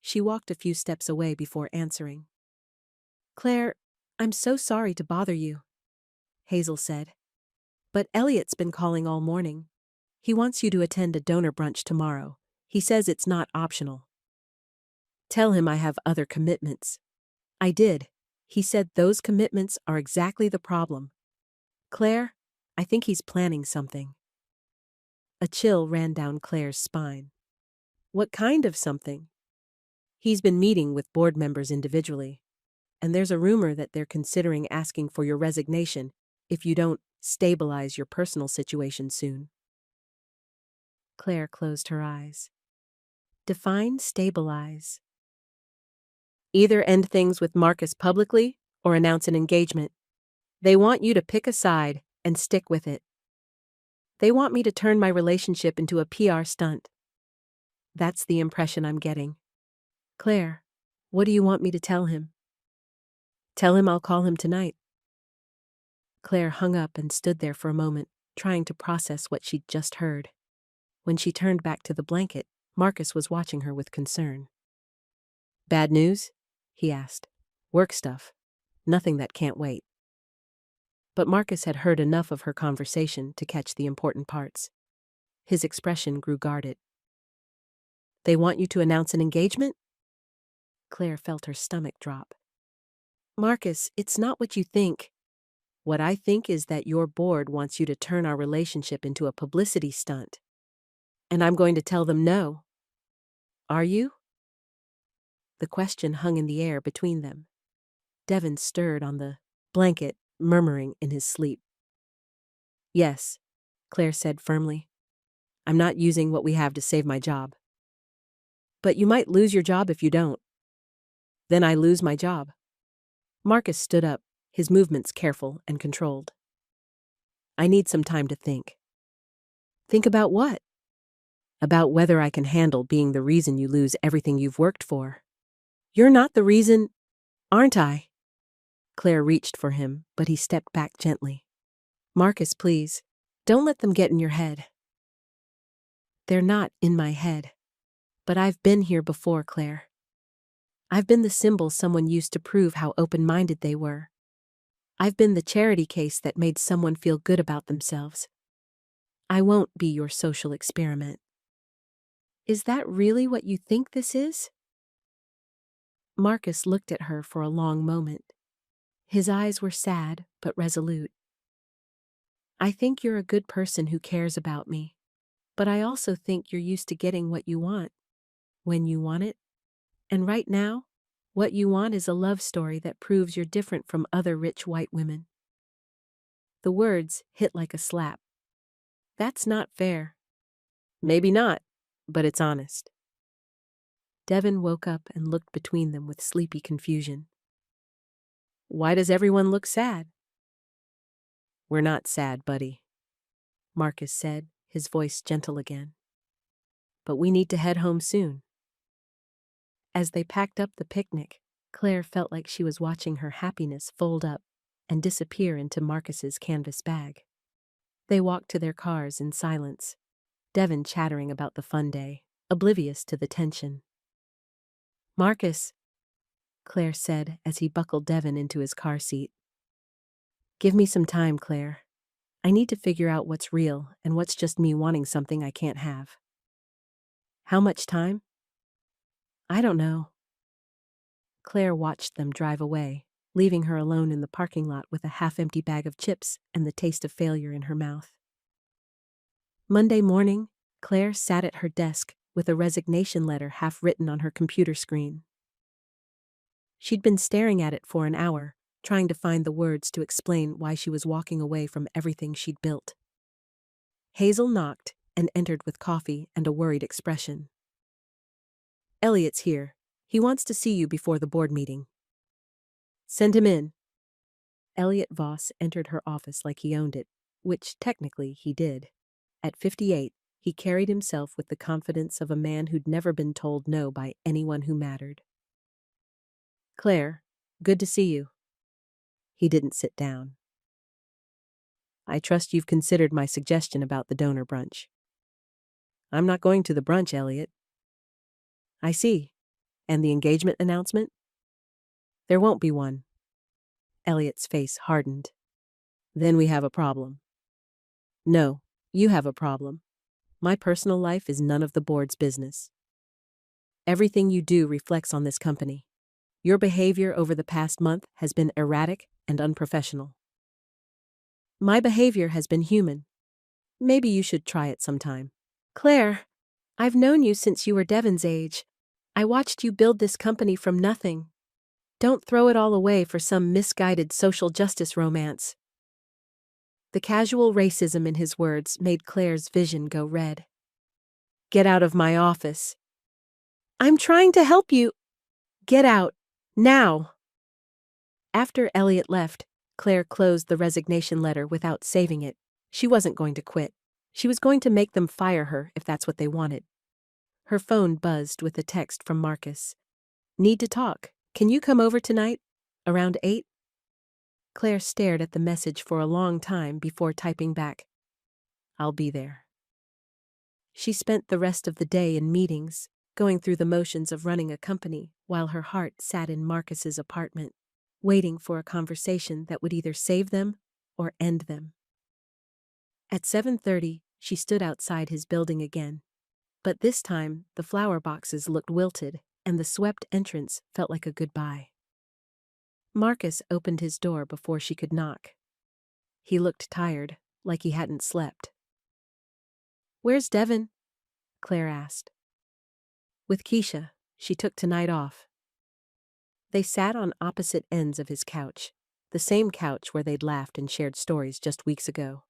She walked a few steps away before answering. Claire, I'm so sorry to bother you, Hazel said. But Elliot's been calling all morning. He wants you to attend a donor brunch tomorrow. He says it's not optional. Tell him I have other commitments. I did. He said those commitments are exactly the problem. Claire, I think he's planning something. A chill ran down Claire's spine. What kind of something? He's been meeting with board members individually, and there's a rumor that they're considering asking for your resignation if you don't stabilize your personal situation soon. Claire closed her eyes. Define stabilize. Either end things with Marcus publicly or announce an engagement. They want you to pick a side and stick with it. They want me to turn my relationship into a PR stunt. That's the impression I'm getting. Claire, what do you want me to tell him? Tell him I'll call him tonight. Claire hung up and stood there for a moment, trying to process what she'd just heard. When she turned back to the blanket, Marcus was watching her with concern. Bad news? He asked. Work stuff. Nothing that can't wait. But Marcus had heard enough of her conversation to catch the important parts. His expression grew guarded. They want you to announce an engagement? Claire felt her stomach drop. Marcus, it's not what you think. What I think is that your board wants you to turn our relationship into a publicity stunt. And I'm going to tell them no. Are you? The question hung in the air between them. Devon stirred on the blanket, murmuring in his sleep. Yes, Claire said firmly. I'm not using what we have to save my job. But you might lose your job if you don't. Then I lose my job. Marcus stood up, his movements careful and controlled. I need some time to think. Think about what? About whether I can handle being the reason you lose everything you've worked for. You're not the reason, aren't I? Claire reached for him, but he stepped back gently. Marcus, please, don't let them get in your head. They're not in my head. But I've been here before, Claire. I've been the symbol someone used to prove how open-minded they were. I've been the charity case that made someone feel good about themselves. I won't be your social experiment. Is that really what you think this is? Marcus looked at her for a long moment. His eyes were sad but resolute. I think you're a good person who cares about me, but I also think you're used to getting what you want, when you want it. And right now, what you want is a love story that proves you're different from other rich white women. The words hit like a slap. That's not fair. Maybe not, but it's honest. Devin woke up and looked between them with sleepy confusion. Why does everyone look sad? We're not sad, buddy, Marcus said, his voice gentle again. But we need to head home soon. As they packed up the picnic, Claire felt like she was watching her happiness fold up and disappear into Marcus's canvas bag. They walked to their cars in silence, Devin chattering about the fun day, oblivious to the tension. Marcus, Claire said as he buckled Devin into his car seat. Give me some time, Claire. I need to figure out what's real and what's just me wanting something I can't have. How much time? I don't know. Claire watched them drive away, leaving her alone in the parking lot with a half-empty bag of chips and the taste of failure in her mouth. Monday morning, Claire sat at her desk with a resignation letter half-written on her computer screen. She'd been staring at it for an hour, trying to find the words to explain why she was walking away from everything she'd built. Hazel knocked and entered with coffee and a worried expression. Elliot's here. He wants to see you before the board meeting. Send him in. Elliot Voss entered her office like he owned it, which technically he did. At 58, he carried himself with the confidence of a man who'd never been told no by anyone who mattered. Claire, good to see you. He didn't sit down. I trust you've considered my suggestion about the donor brunch. I'm not going to the brunch, Elliot. I see. And the engagement announcement? There won't be one. Elliot's face hardened. Then we have a problem. No, you have a problem. My personal life is none of the board's business. Everything you do reflects on this company. Your behavior over the past month has been erratic and unprofessional. My behavior has been human. Maybe you should try it sometime. Claire, I've known you since you were Devin's age. I watched you build this company from nothing. Don't throw it all away for some misguided social justice romance. The casual racism in his words made Claire's vision go red. Get out of my office. I'm trying to help you. Get out. Now. After Elliot left, Claire closed the resignation letter without saving it. She wasn't going to quit. She was going to make them fire her if that's what they wanted. Her phone buzzed with a text from Marcus. Need to talk. Can you come over tonight? Around 8? Claire stared at the message for a long time before typing back, I'll be there. She spent the rest of the day in meetings, going through the motions of running a company, while her heart sat in Marcus's apartment, waiting for a conversation that would either save them or end them. At 7:30, she stood outside his building again, but this time the flower boxes looked wilted and the swept entrance felt like a goodbye. Marcus opened his door before she could knock. He looked tired, like he hadn't slept. Where's Devin? Claire asked. With Keisha. She took tonight off. They sat on opposite ends of his couch, the same couch where they'd laughed and shared stories just weeks ago.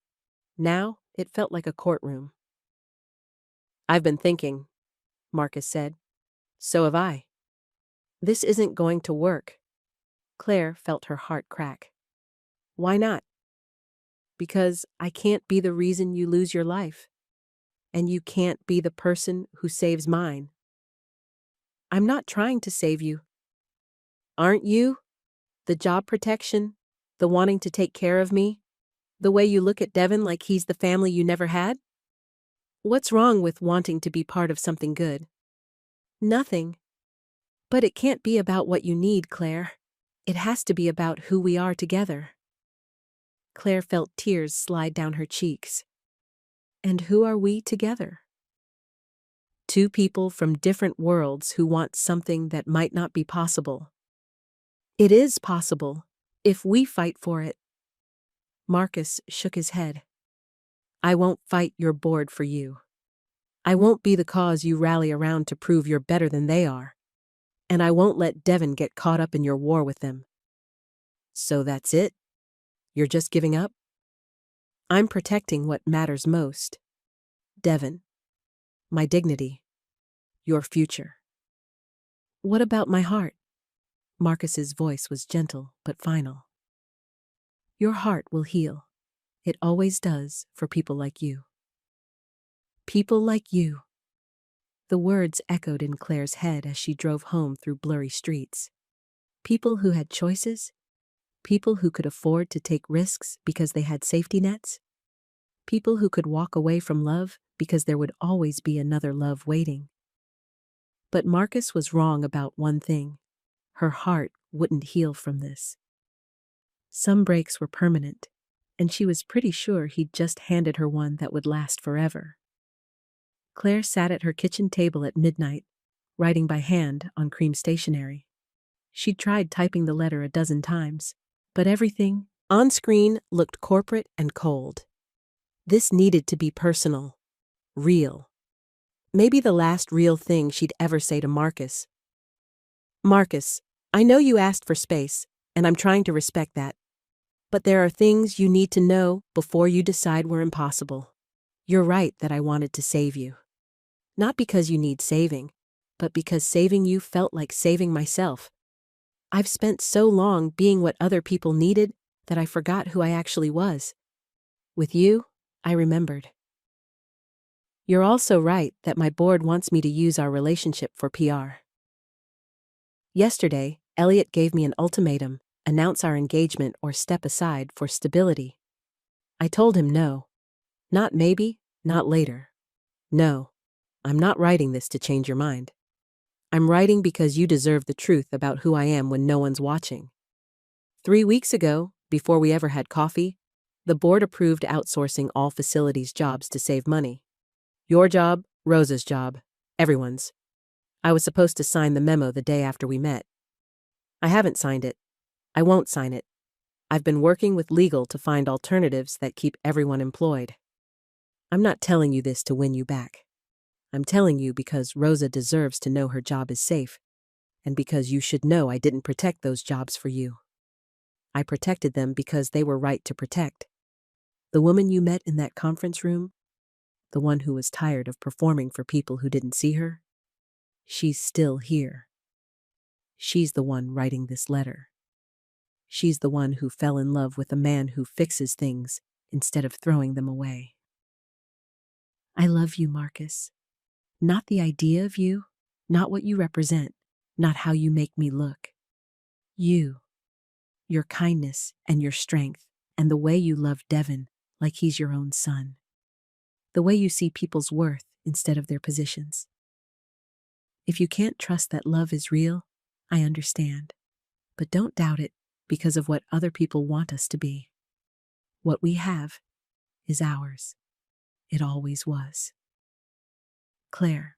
Now, it felt like a courtroom. I've been thinking, Marcus said. So have I. This isn't going to work. Claire felt her heart crack. Why not? Because I can't be the reason you lose your life. And you can't be the person who saves mine. I'm not trying to save you. Aren't you? The job protection, the wanting to take care of me, the way you look at Devin like he's the family you never had? What's wrong with wanting to be part of something good? Nothing. But it can't be about what you need, Claire. It has to be about who we are together. Claire felt tears slide down her cheeks. And who are we together? Two people from different worlds who want something that might not be possible. It is possible, if we fight for it. Marcus shook his head. I won't fight your board for you. I won't be the cause you rally around to prove you're better than they are. And I won't let Devon get caught up in your war with them. So that's it? You're just giving up? I'm protecting what matters most. Devon. My dignity. Your future. What about my heart? Marcus's voice was gentle but final. Your heart will heal. It always does for people like you. People like you. The words echoed in Claire's head as she drove home through blurry streets. People who had choices. People who could afford to take risks because they had safety nets. People who could walk away from love because there would always be another love waiting. But Marcus was wrong about one thing. Her heart wouldn't heal from this. Some breaks were permanent, and she was pretty sure he'd just handed her one that would last forever. Claire sat at her kitchen table at midnight, writing by hand on cream stationery. She'd tried typing the letter a dozen times, but everything on screen looked corporate and cold. This needed to be personal, real. Maybe the last real thing she'd ever say to Marcus. Marcus, I know you asked for space, and I'm trying to respect that. But there are things you need to know before you decide we're impossible. You're right that I wanted to save you. Not because you need saving, but because saving you felt like saving myself. I've spent so long being what other people needed that I forgot who I actually was. With you, I remembered. You're also right that my board wants me to use our relationship for PR. Yesterday, Elliot gave me an ultimatum: announce our engagement or step aside for stability. I told him no. Not maybe, not later. No, I'm not writing this to change your mind. I'm writing because you deserve the truth about who I am when no one's watching. 3 weeks ago, before we ever had coffee, the board approved outsourcing all facilities jobs to save money. Your job, Rosa's job, everyone's. I was supposed to sign the memo the day after we met. I haven't signed it. I won't sign it. I've been working with legal to find alternatives that keep everyone employed. I'm not telling you this to win you back. I'm telling you because Rosa deserves to know her job is safe, and because you should know I didn't protect those jobs for you. I protected them because they were right to protect. The woman you met in that conference room, the one who was tired of performing for people who didn't see her, she's still here. She's the one writing this letter. She's the one who fell in love with a man who fixes things instead of throwing them away. I love you, Marcus. Not the idea of you, not what you represent, not how you make me look. You, your kindness and your strength, and the way you love Devon like he's your own son. The way you see people's worth instead of their positions. If you can't trust that love is real, I understand. But don't doubt it because of what other people want us to be. What we have is ours. It always was. Claire.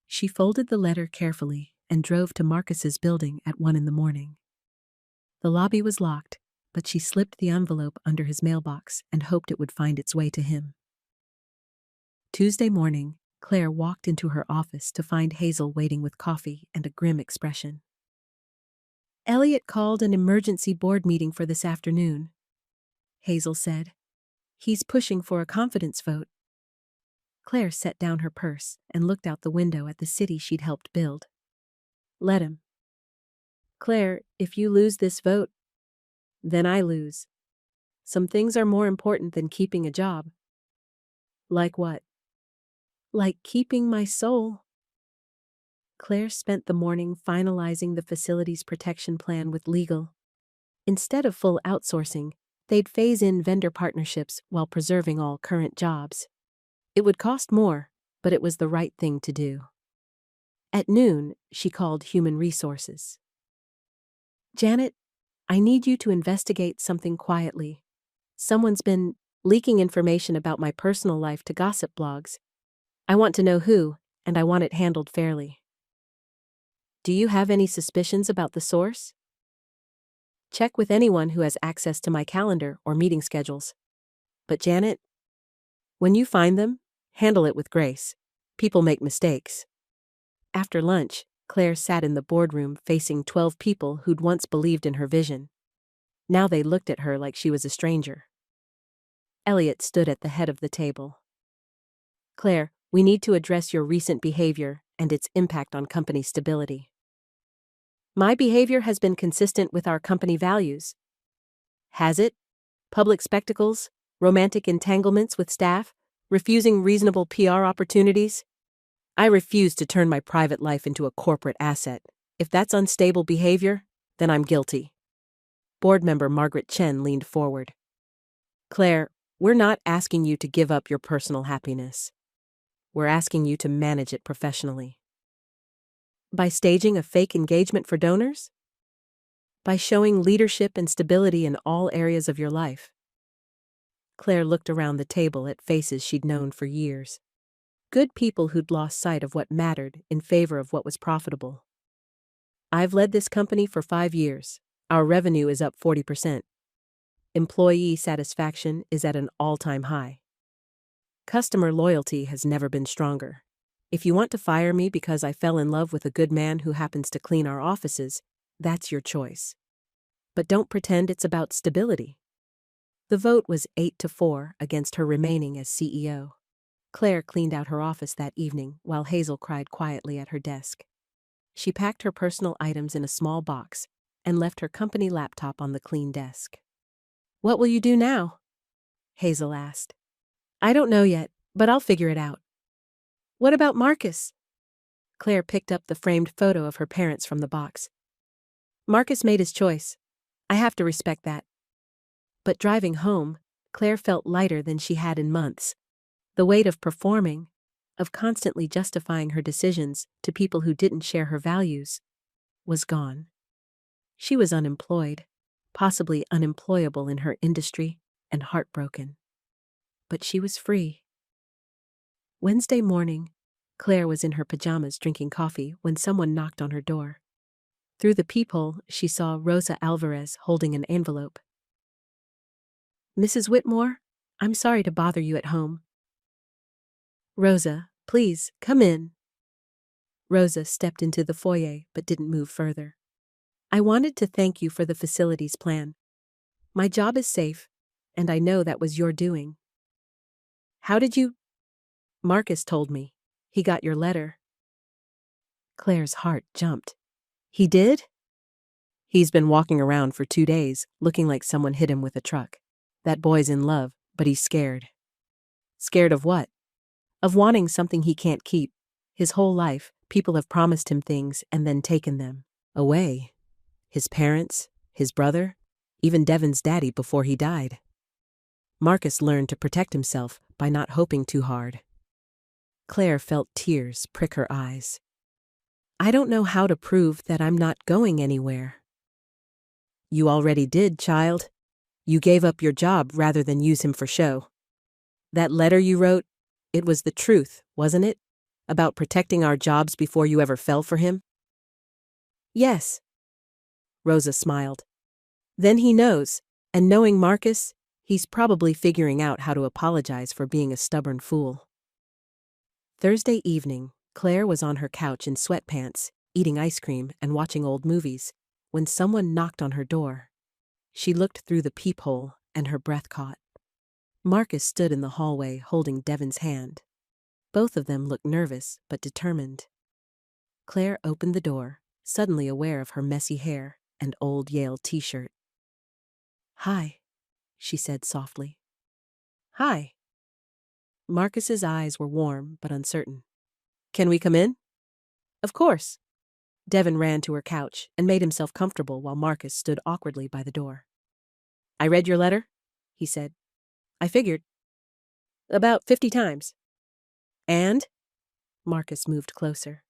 She folded the letter carefully and drove to Marcus's building at 1 a.m. The lobby was locked, but she slipped the envelope under his mailbox and hoped it would find its way to him. Tuesday morning, Claire walked into her office to find Hazel waiting with coffee and a grim expression. Elliot called an emergency board meeting for this afternoon, Hazel said. He's pushing for a confidence vote. Claire set down her purse and looked out the window at the city she'd helped build. Let him. Claire, if you lose this vote, then I lose. Some things are more important than keeping a job. Like what? Like keeping my soul. Claire spent the morning finalizing the facility's protection plan with legal. Instead of full outsourcing, they'd phase in vendor partnerships while preserving all current jobs. It would cost more, but it was the right thing to do. At noon, she called Human Resources. Janet, I need you to investigate something quietly. Someone's been leaking information about my personal life to gossip blogs. I want to know who and I want it handled fairly. Do you have any suspicions about the source? Check with anyone who has access to my calendar or meeting schedules. But Janet, when you find them, handle it with grace. People make mistakes. After lunch, Claire sat in the boardroom facing 12 people who'd once believed in her vision. Now they looked at her like she was a stranger. Elliot stood at the head of the table. Claire, we need to address your recent behavior and its impact on company stability. My behavior has been consistent with our company values. Has it? Public spectacles, romantic entanglements with staff, refusing reasonable PR opportunities? I refuse to turn my private life into a corporate asset. If that's unstable behavior, then I'm guilty. Board member Margaret Chen leaned forward. Claire, we're not asking you to give up your personal happiness. We're asking you to manage it professionally. By staging a fake engagement for donors? By showing leadership and stability in all areas of your life? Claire looked around the table at faces she'd known for years. Good people who'd lost sight of what mattered in favor of what was profitable. I've led this company for 5 years. Our revenue is up 40%. Employee satisfaction is at an all-time high. Customer loyalty has never been stronger. If you want to fire me because I fell in love with a good man who happens to clean our offices, that's your choice. But don't pretend it's about stability. The vote was 8-4 against her remaining as CEO. Claire cleaned out her office that evening while Hazel cried quietly at her desk. She packed her personal items in a small box and left her company laptop on the clean desk. What will you do now? Hazel asked. I don't know yet, but I'll figure it out. What about Marcus? Claire picked up the framed photo of her parents from the box. Marcus made his choice. I have to respect that. But driving home, Claire felt lighter than she had in months. The weight of performing, of constantly justifying her decisions to people who didn't share her values, was gone. She was unemployed, possibly unemployable in her industry, and heartbroken. But she was free. Wednesday morning, Claire was in her pajamas drinking coffee when someone knocked on her door. Through the peephole, she saw Rosa Alvarez holding an envelope. Mrs. Whitmore, I'm sorry to bother you at home. Rosa, please, come in. Rosa stepped into the foyer but didn't move further. I wanted to thank you for the facilities plan. My job is safe, and I know that was your doing. How did you? Marcus told me. He got your letter. Claire's heart jumped. He did? He's been walking around for 2 days, looking like someone hit him with a truck. That boy's in love, but he's scared. Scared of what? Of wanting something he can't keep. His whole life, people have promised him things and then taken them away. His parents, his brother, even Devin's daddy before he died. Marcus learned to protect himself by not hoping too hard. Claire felt tears prick her eyes. I don't know how to prove that I'm not going anywhere. You already did, child. You gave up your job rather than use him for show. That letter you wrote, it was the truth, wasn't it? About protecting our jobs before you ever fell for him? Yes. Rosa smiled. Then he knows, and knowing Marcus, he's probably figuring out how to apologize for being a stubborn fool. Thursday evening, Claire was on her couch in sweatpants, eating ice cream and watching old movies, when someone knocked on her door. She looked through the peephole, and her breath caught. Marcus stood in the hallway holding Devin's hand. Both of them looked nervous but determined. Claire opened the door, suddenly aware of her messy hair and old Yale t-shirt. Hi, she said softly. Hi. Marcus's eyes were warm but uncertain. Can we come in? Of course. Devin ran to her couch and made himself comfortable while Marcus stood awkwardly by the door. I read your letter, he said. I figured. About 50 times. And? Marcus moved closer.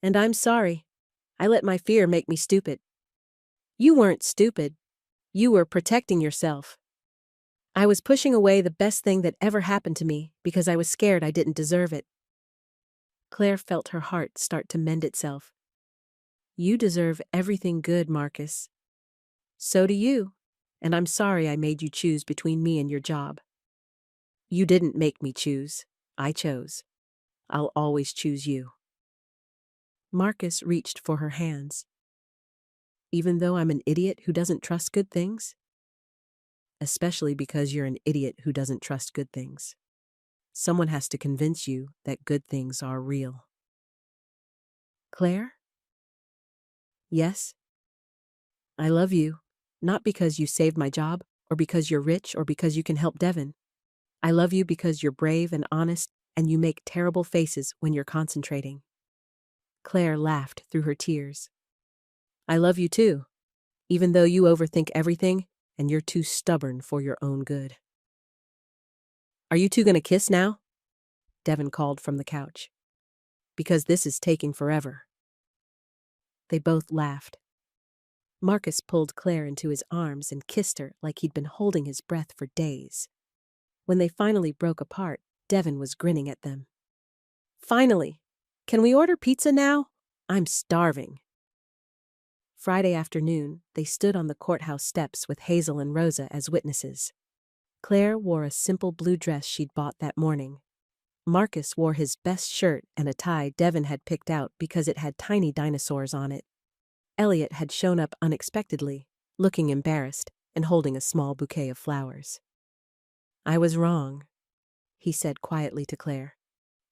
And I'm sorry. I let my fear make me stupid. You weren't stupid. You were protecting yourself. I was pushing away the best thing that ever happened to me because I was scared I didn't deserve it. Claire felt her heart start to mend itself. You deserve everything good, Marcus. So do you, and I'm sorry I made you choose between me and your job. You didn't make me choose. I chose. I'll always choose you. Marcus reached for her hands. Even though I'm an idiot who doesn't trust good things? Especially because you're an idiot who doesn't trust good things. Someone has to convince you that good things are real. Claire? Yes? I love you, not because you saved my job, or because you're rich, or because you can help Devin. I love you because you're brave and honest, and you make terrible faces when you're concentrating. Claire laughed through her tears. I love you too, even though you overthink everything, and you're too stubborn for your own good. Are you two gonna kiss now? Devin called from the couch. Because this is taking forever. They both laughed. Marcus pulled Claire into his arms and kissed her like he'd been holding his breath for days. When they finally broke apart, Devin was grinning at them. Finally! Can we order pizza now? I'm starving. Friday afternoon, they stood on the courthouse steps with Hazel and Rosa as witnesses. Claire wore a simple blue dress she'd bought that morning. Marcus wore his best shirt and a tie Devin had picked out because it had tiny dinosaurs on it. Elliot had shown up unexpectedly, looking embarrassed and holding a small bouquet of flowers. I was wrong, he said quietly to Claire.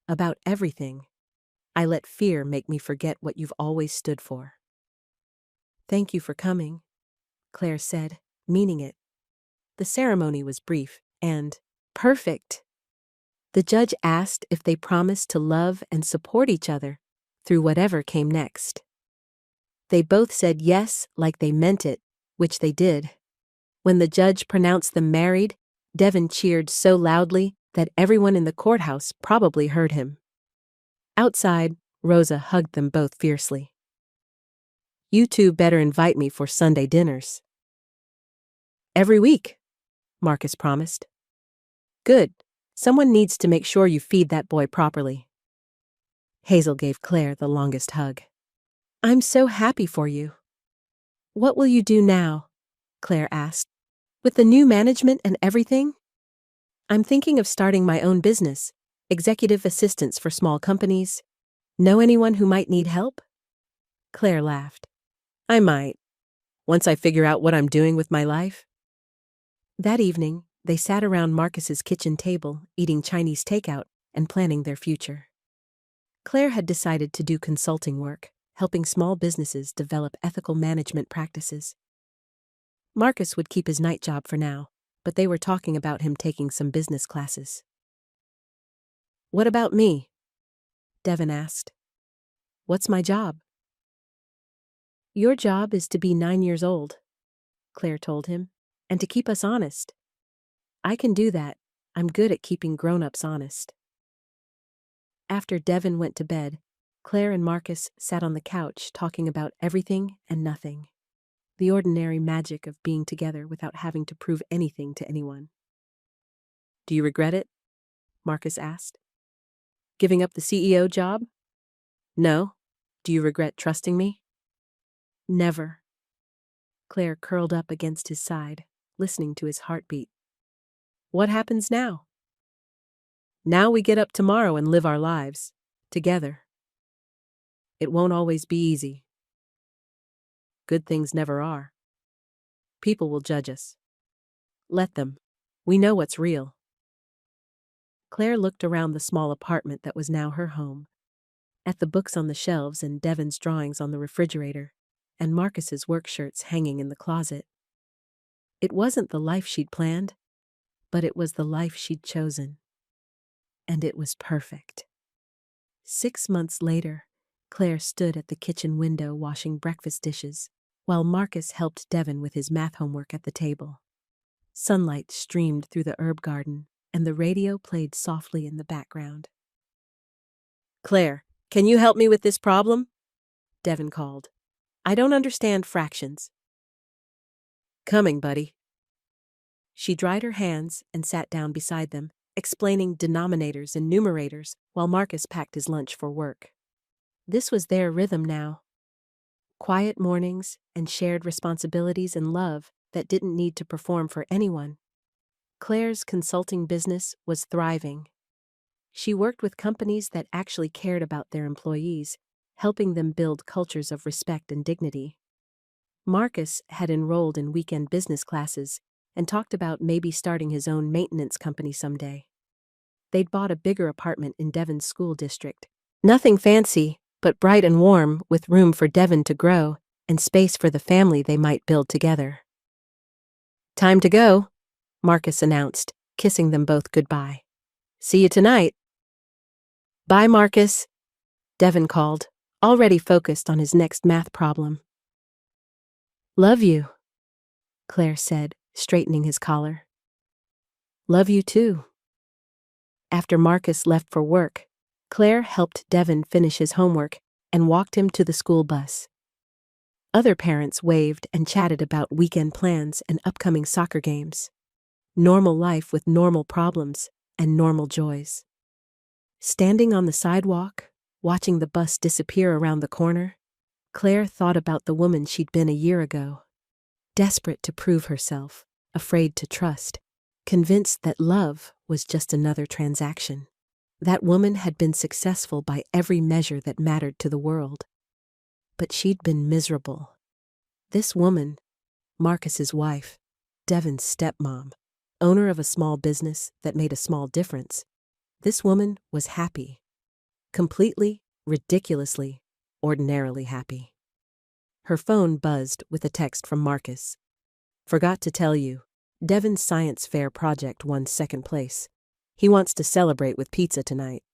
About everything. I let fear make me forget what you've always stood for. Thank you for coming, Claire said, meaning it. The ceremony was brief and perfect. The judge asked if they promised to love and support each other through whatever came next. They both said yes like they meant it, which they did. When the judge pronounced them married, Devin cheered so loudly that everyone in the courthouse probably heard him. Outside, Rosa hugged them both fiercely. You two better invite me for Sunday dinners. Every week, Marcus promised. Good. Someone needs to make sure you feed that boy properly. Hazel gave Claire the longest hug. I'm so happy for you. What will you do now? Claire asked. With the new management and everything? I'm thinking of starting my own business, executive assistants for small companies. Know anyone who might need help? Claire laughed. I might, once I figure out what I'm doing with my life. That evening, they sat around Marcus's kitchen table, eating Chinese takeout and planning their future. Claire had decided to do consulting work, helping small businesses develop ethical management practices. Marcus would keep his night job for now, but they were talking about him taking some business classes. What about me? Devin asked. What's my job? Your job is to be 9 years old, Claire told him, and to keep us honest. I can do that. I'm good at keeping grown-ups honest. After Devin went to bed, Claire and Marcus sat on the couch talking about everything and nothing. The ordinary magic of being together without having to prove anything to anyone. Do you regret it? Marcus asked. Giving up the CEO job? No. Do you regret trusting me? Never. Claire curled up against his side, listening to his heartbeat. What happens now? Now we get up tomorrow and live our lives, together. It won't always be easy. Good things never are. People will judge us. Let them. We know what's real. Claire looked around the small apartment that was now her home, at the books on the shelves and Devin's drawings on the refrigerator, and Marcus's work shirts hanging in the closet. It wasn't the life she'd planned, but it was the life she'd chosen. And it was perfect. 6 months later, Claire stood at the kitchen window washing breakfast dishes, while Marcus helped Devin with his math homework at the table. Sunlight streamed through the herb garden, and the radio played softly in the background. Claire, can you help me with this problem? Devin called. I don't understand fractions. Coming, buddy. She dried her hands and sat down beside them, explaining denominators and numerators while Marcus packed his lunch for work. This was their rhythm now. Quiet mornings and shared responsibilities and love that didn't need to perform for anyone. Claire's consulting business was thriving. She worked with companies that actually cared about their employees, helping them build cultures of respect and dignity. Marcus had enrolled in weekend business classes and talked about maybe starting his own maintenance company someday. They'd bought a bigger apartment in Devon's school district. Nothing fancy, but bright and warm, with room for Devon to grow and space for the family they might build together. "Time to go," Marcus announced, kissing them both goodbye. "See you tonight." "Bye, Marcus," Devon called, already focused on his next math problem. "Love you," Claire said, straightening his collar. "Love you too." After Marcus left for work, Claire helped Devon finish his homework and walked him to the school bus. Other parents waved and chatted about weekend plans and upcoming soccer games. Normal life with normal problems and normal joys. Standing on the sidewalk, watching the bus disappear around the corner, Claire thought about the woman she'd been a year ago. Desperate to prove herself, afraid to trust, convinced that love was just another transaction. That woman had been successful by every measure that mattered to the world. But she'd been miserable. This woman, Marcus's wife, Devon's stepmom, owner of a small business that made a small difference, this woman was happy. Completely, ridiculously, ordinarily happy. Her phone buzzed with a text from Marcus. "Forgot to tell you, Devon's science fair project won second place. He wants to celebrate with pizza tonight."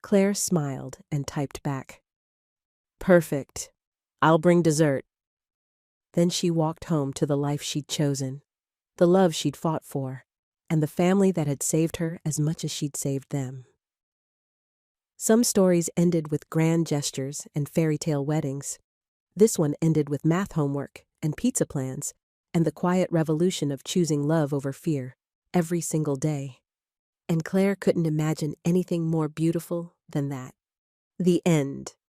Claire smiled and typed back, "Perfect. I'll bring dessert." Then she walked home to the life she'd chosen, the love she'd fought for, and the family that had saved her as much as she'd saved them. Some stories ended with grand gestures and fairy tale weddings. This one ended with math homework and pizza plans and the quiet revolution of choosing love over fear every single day. And Claire couldn't imagine anything more beautiful than that. The end.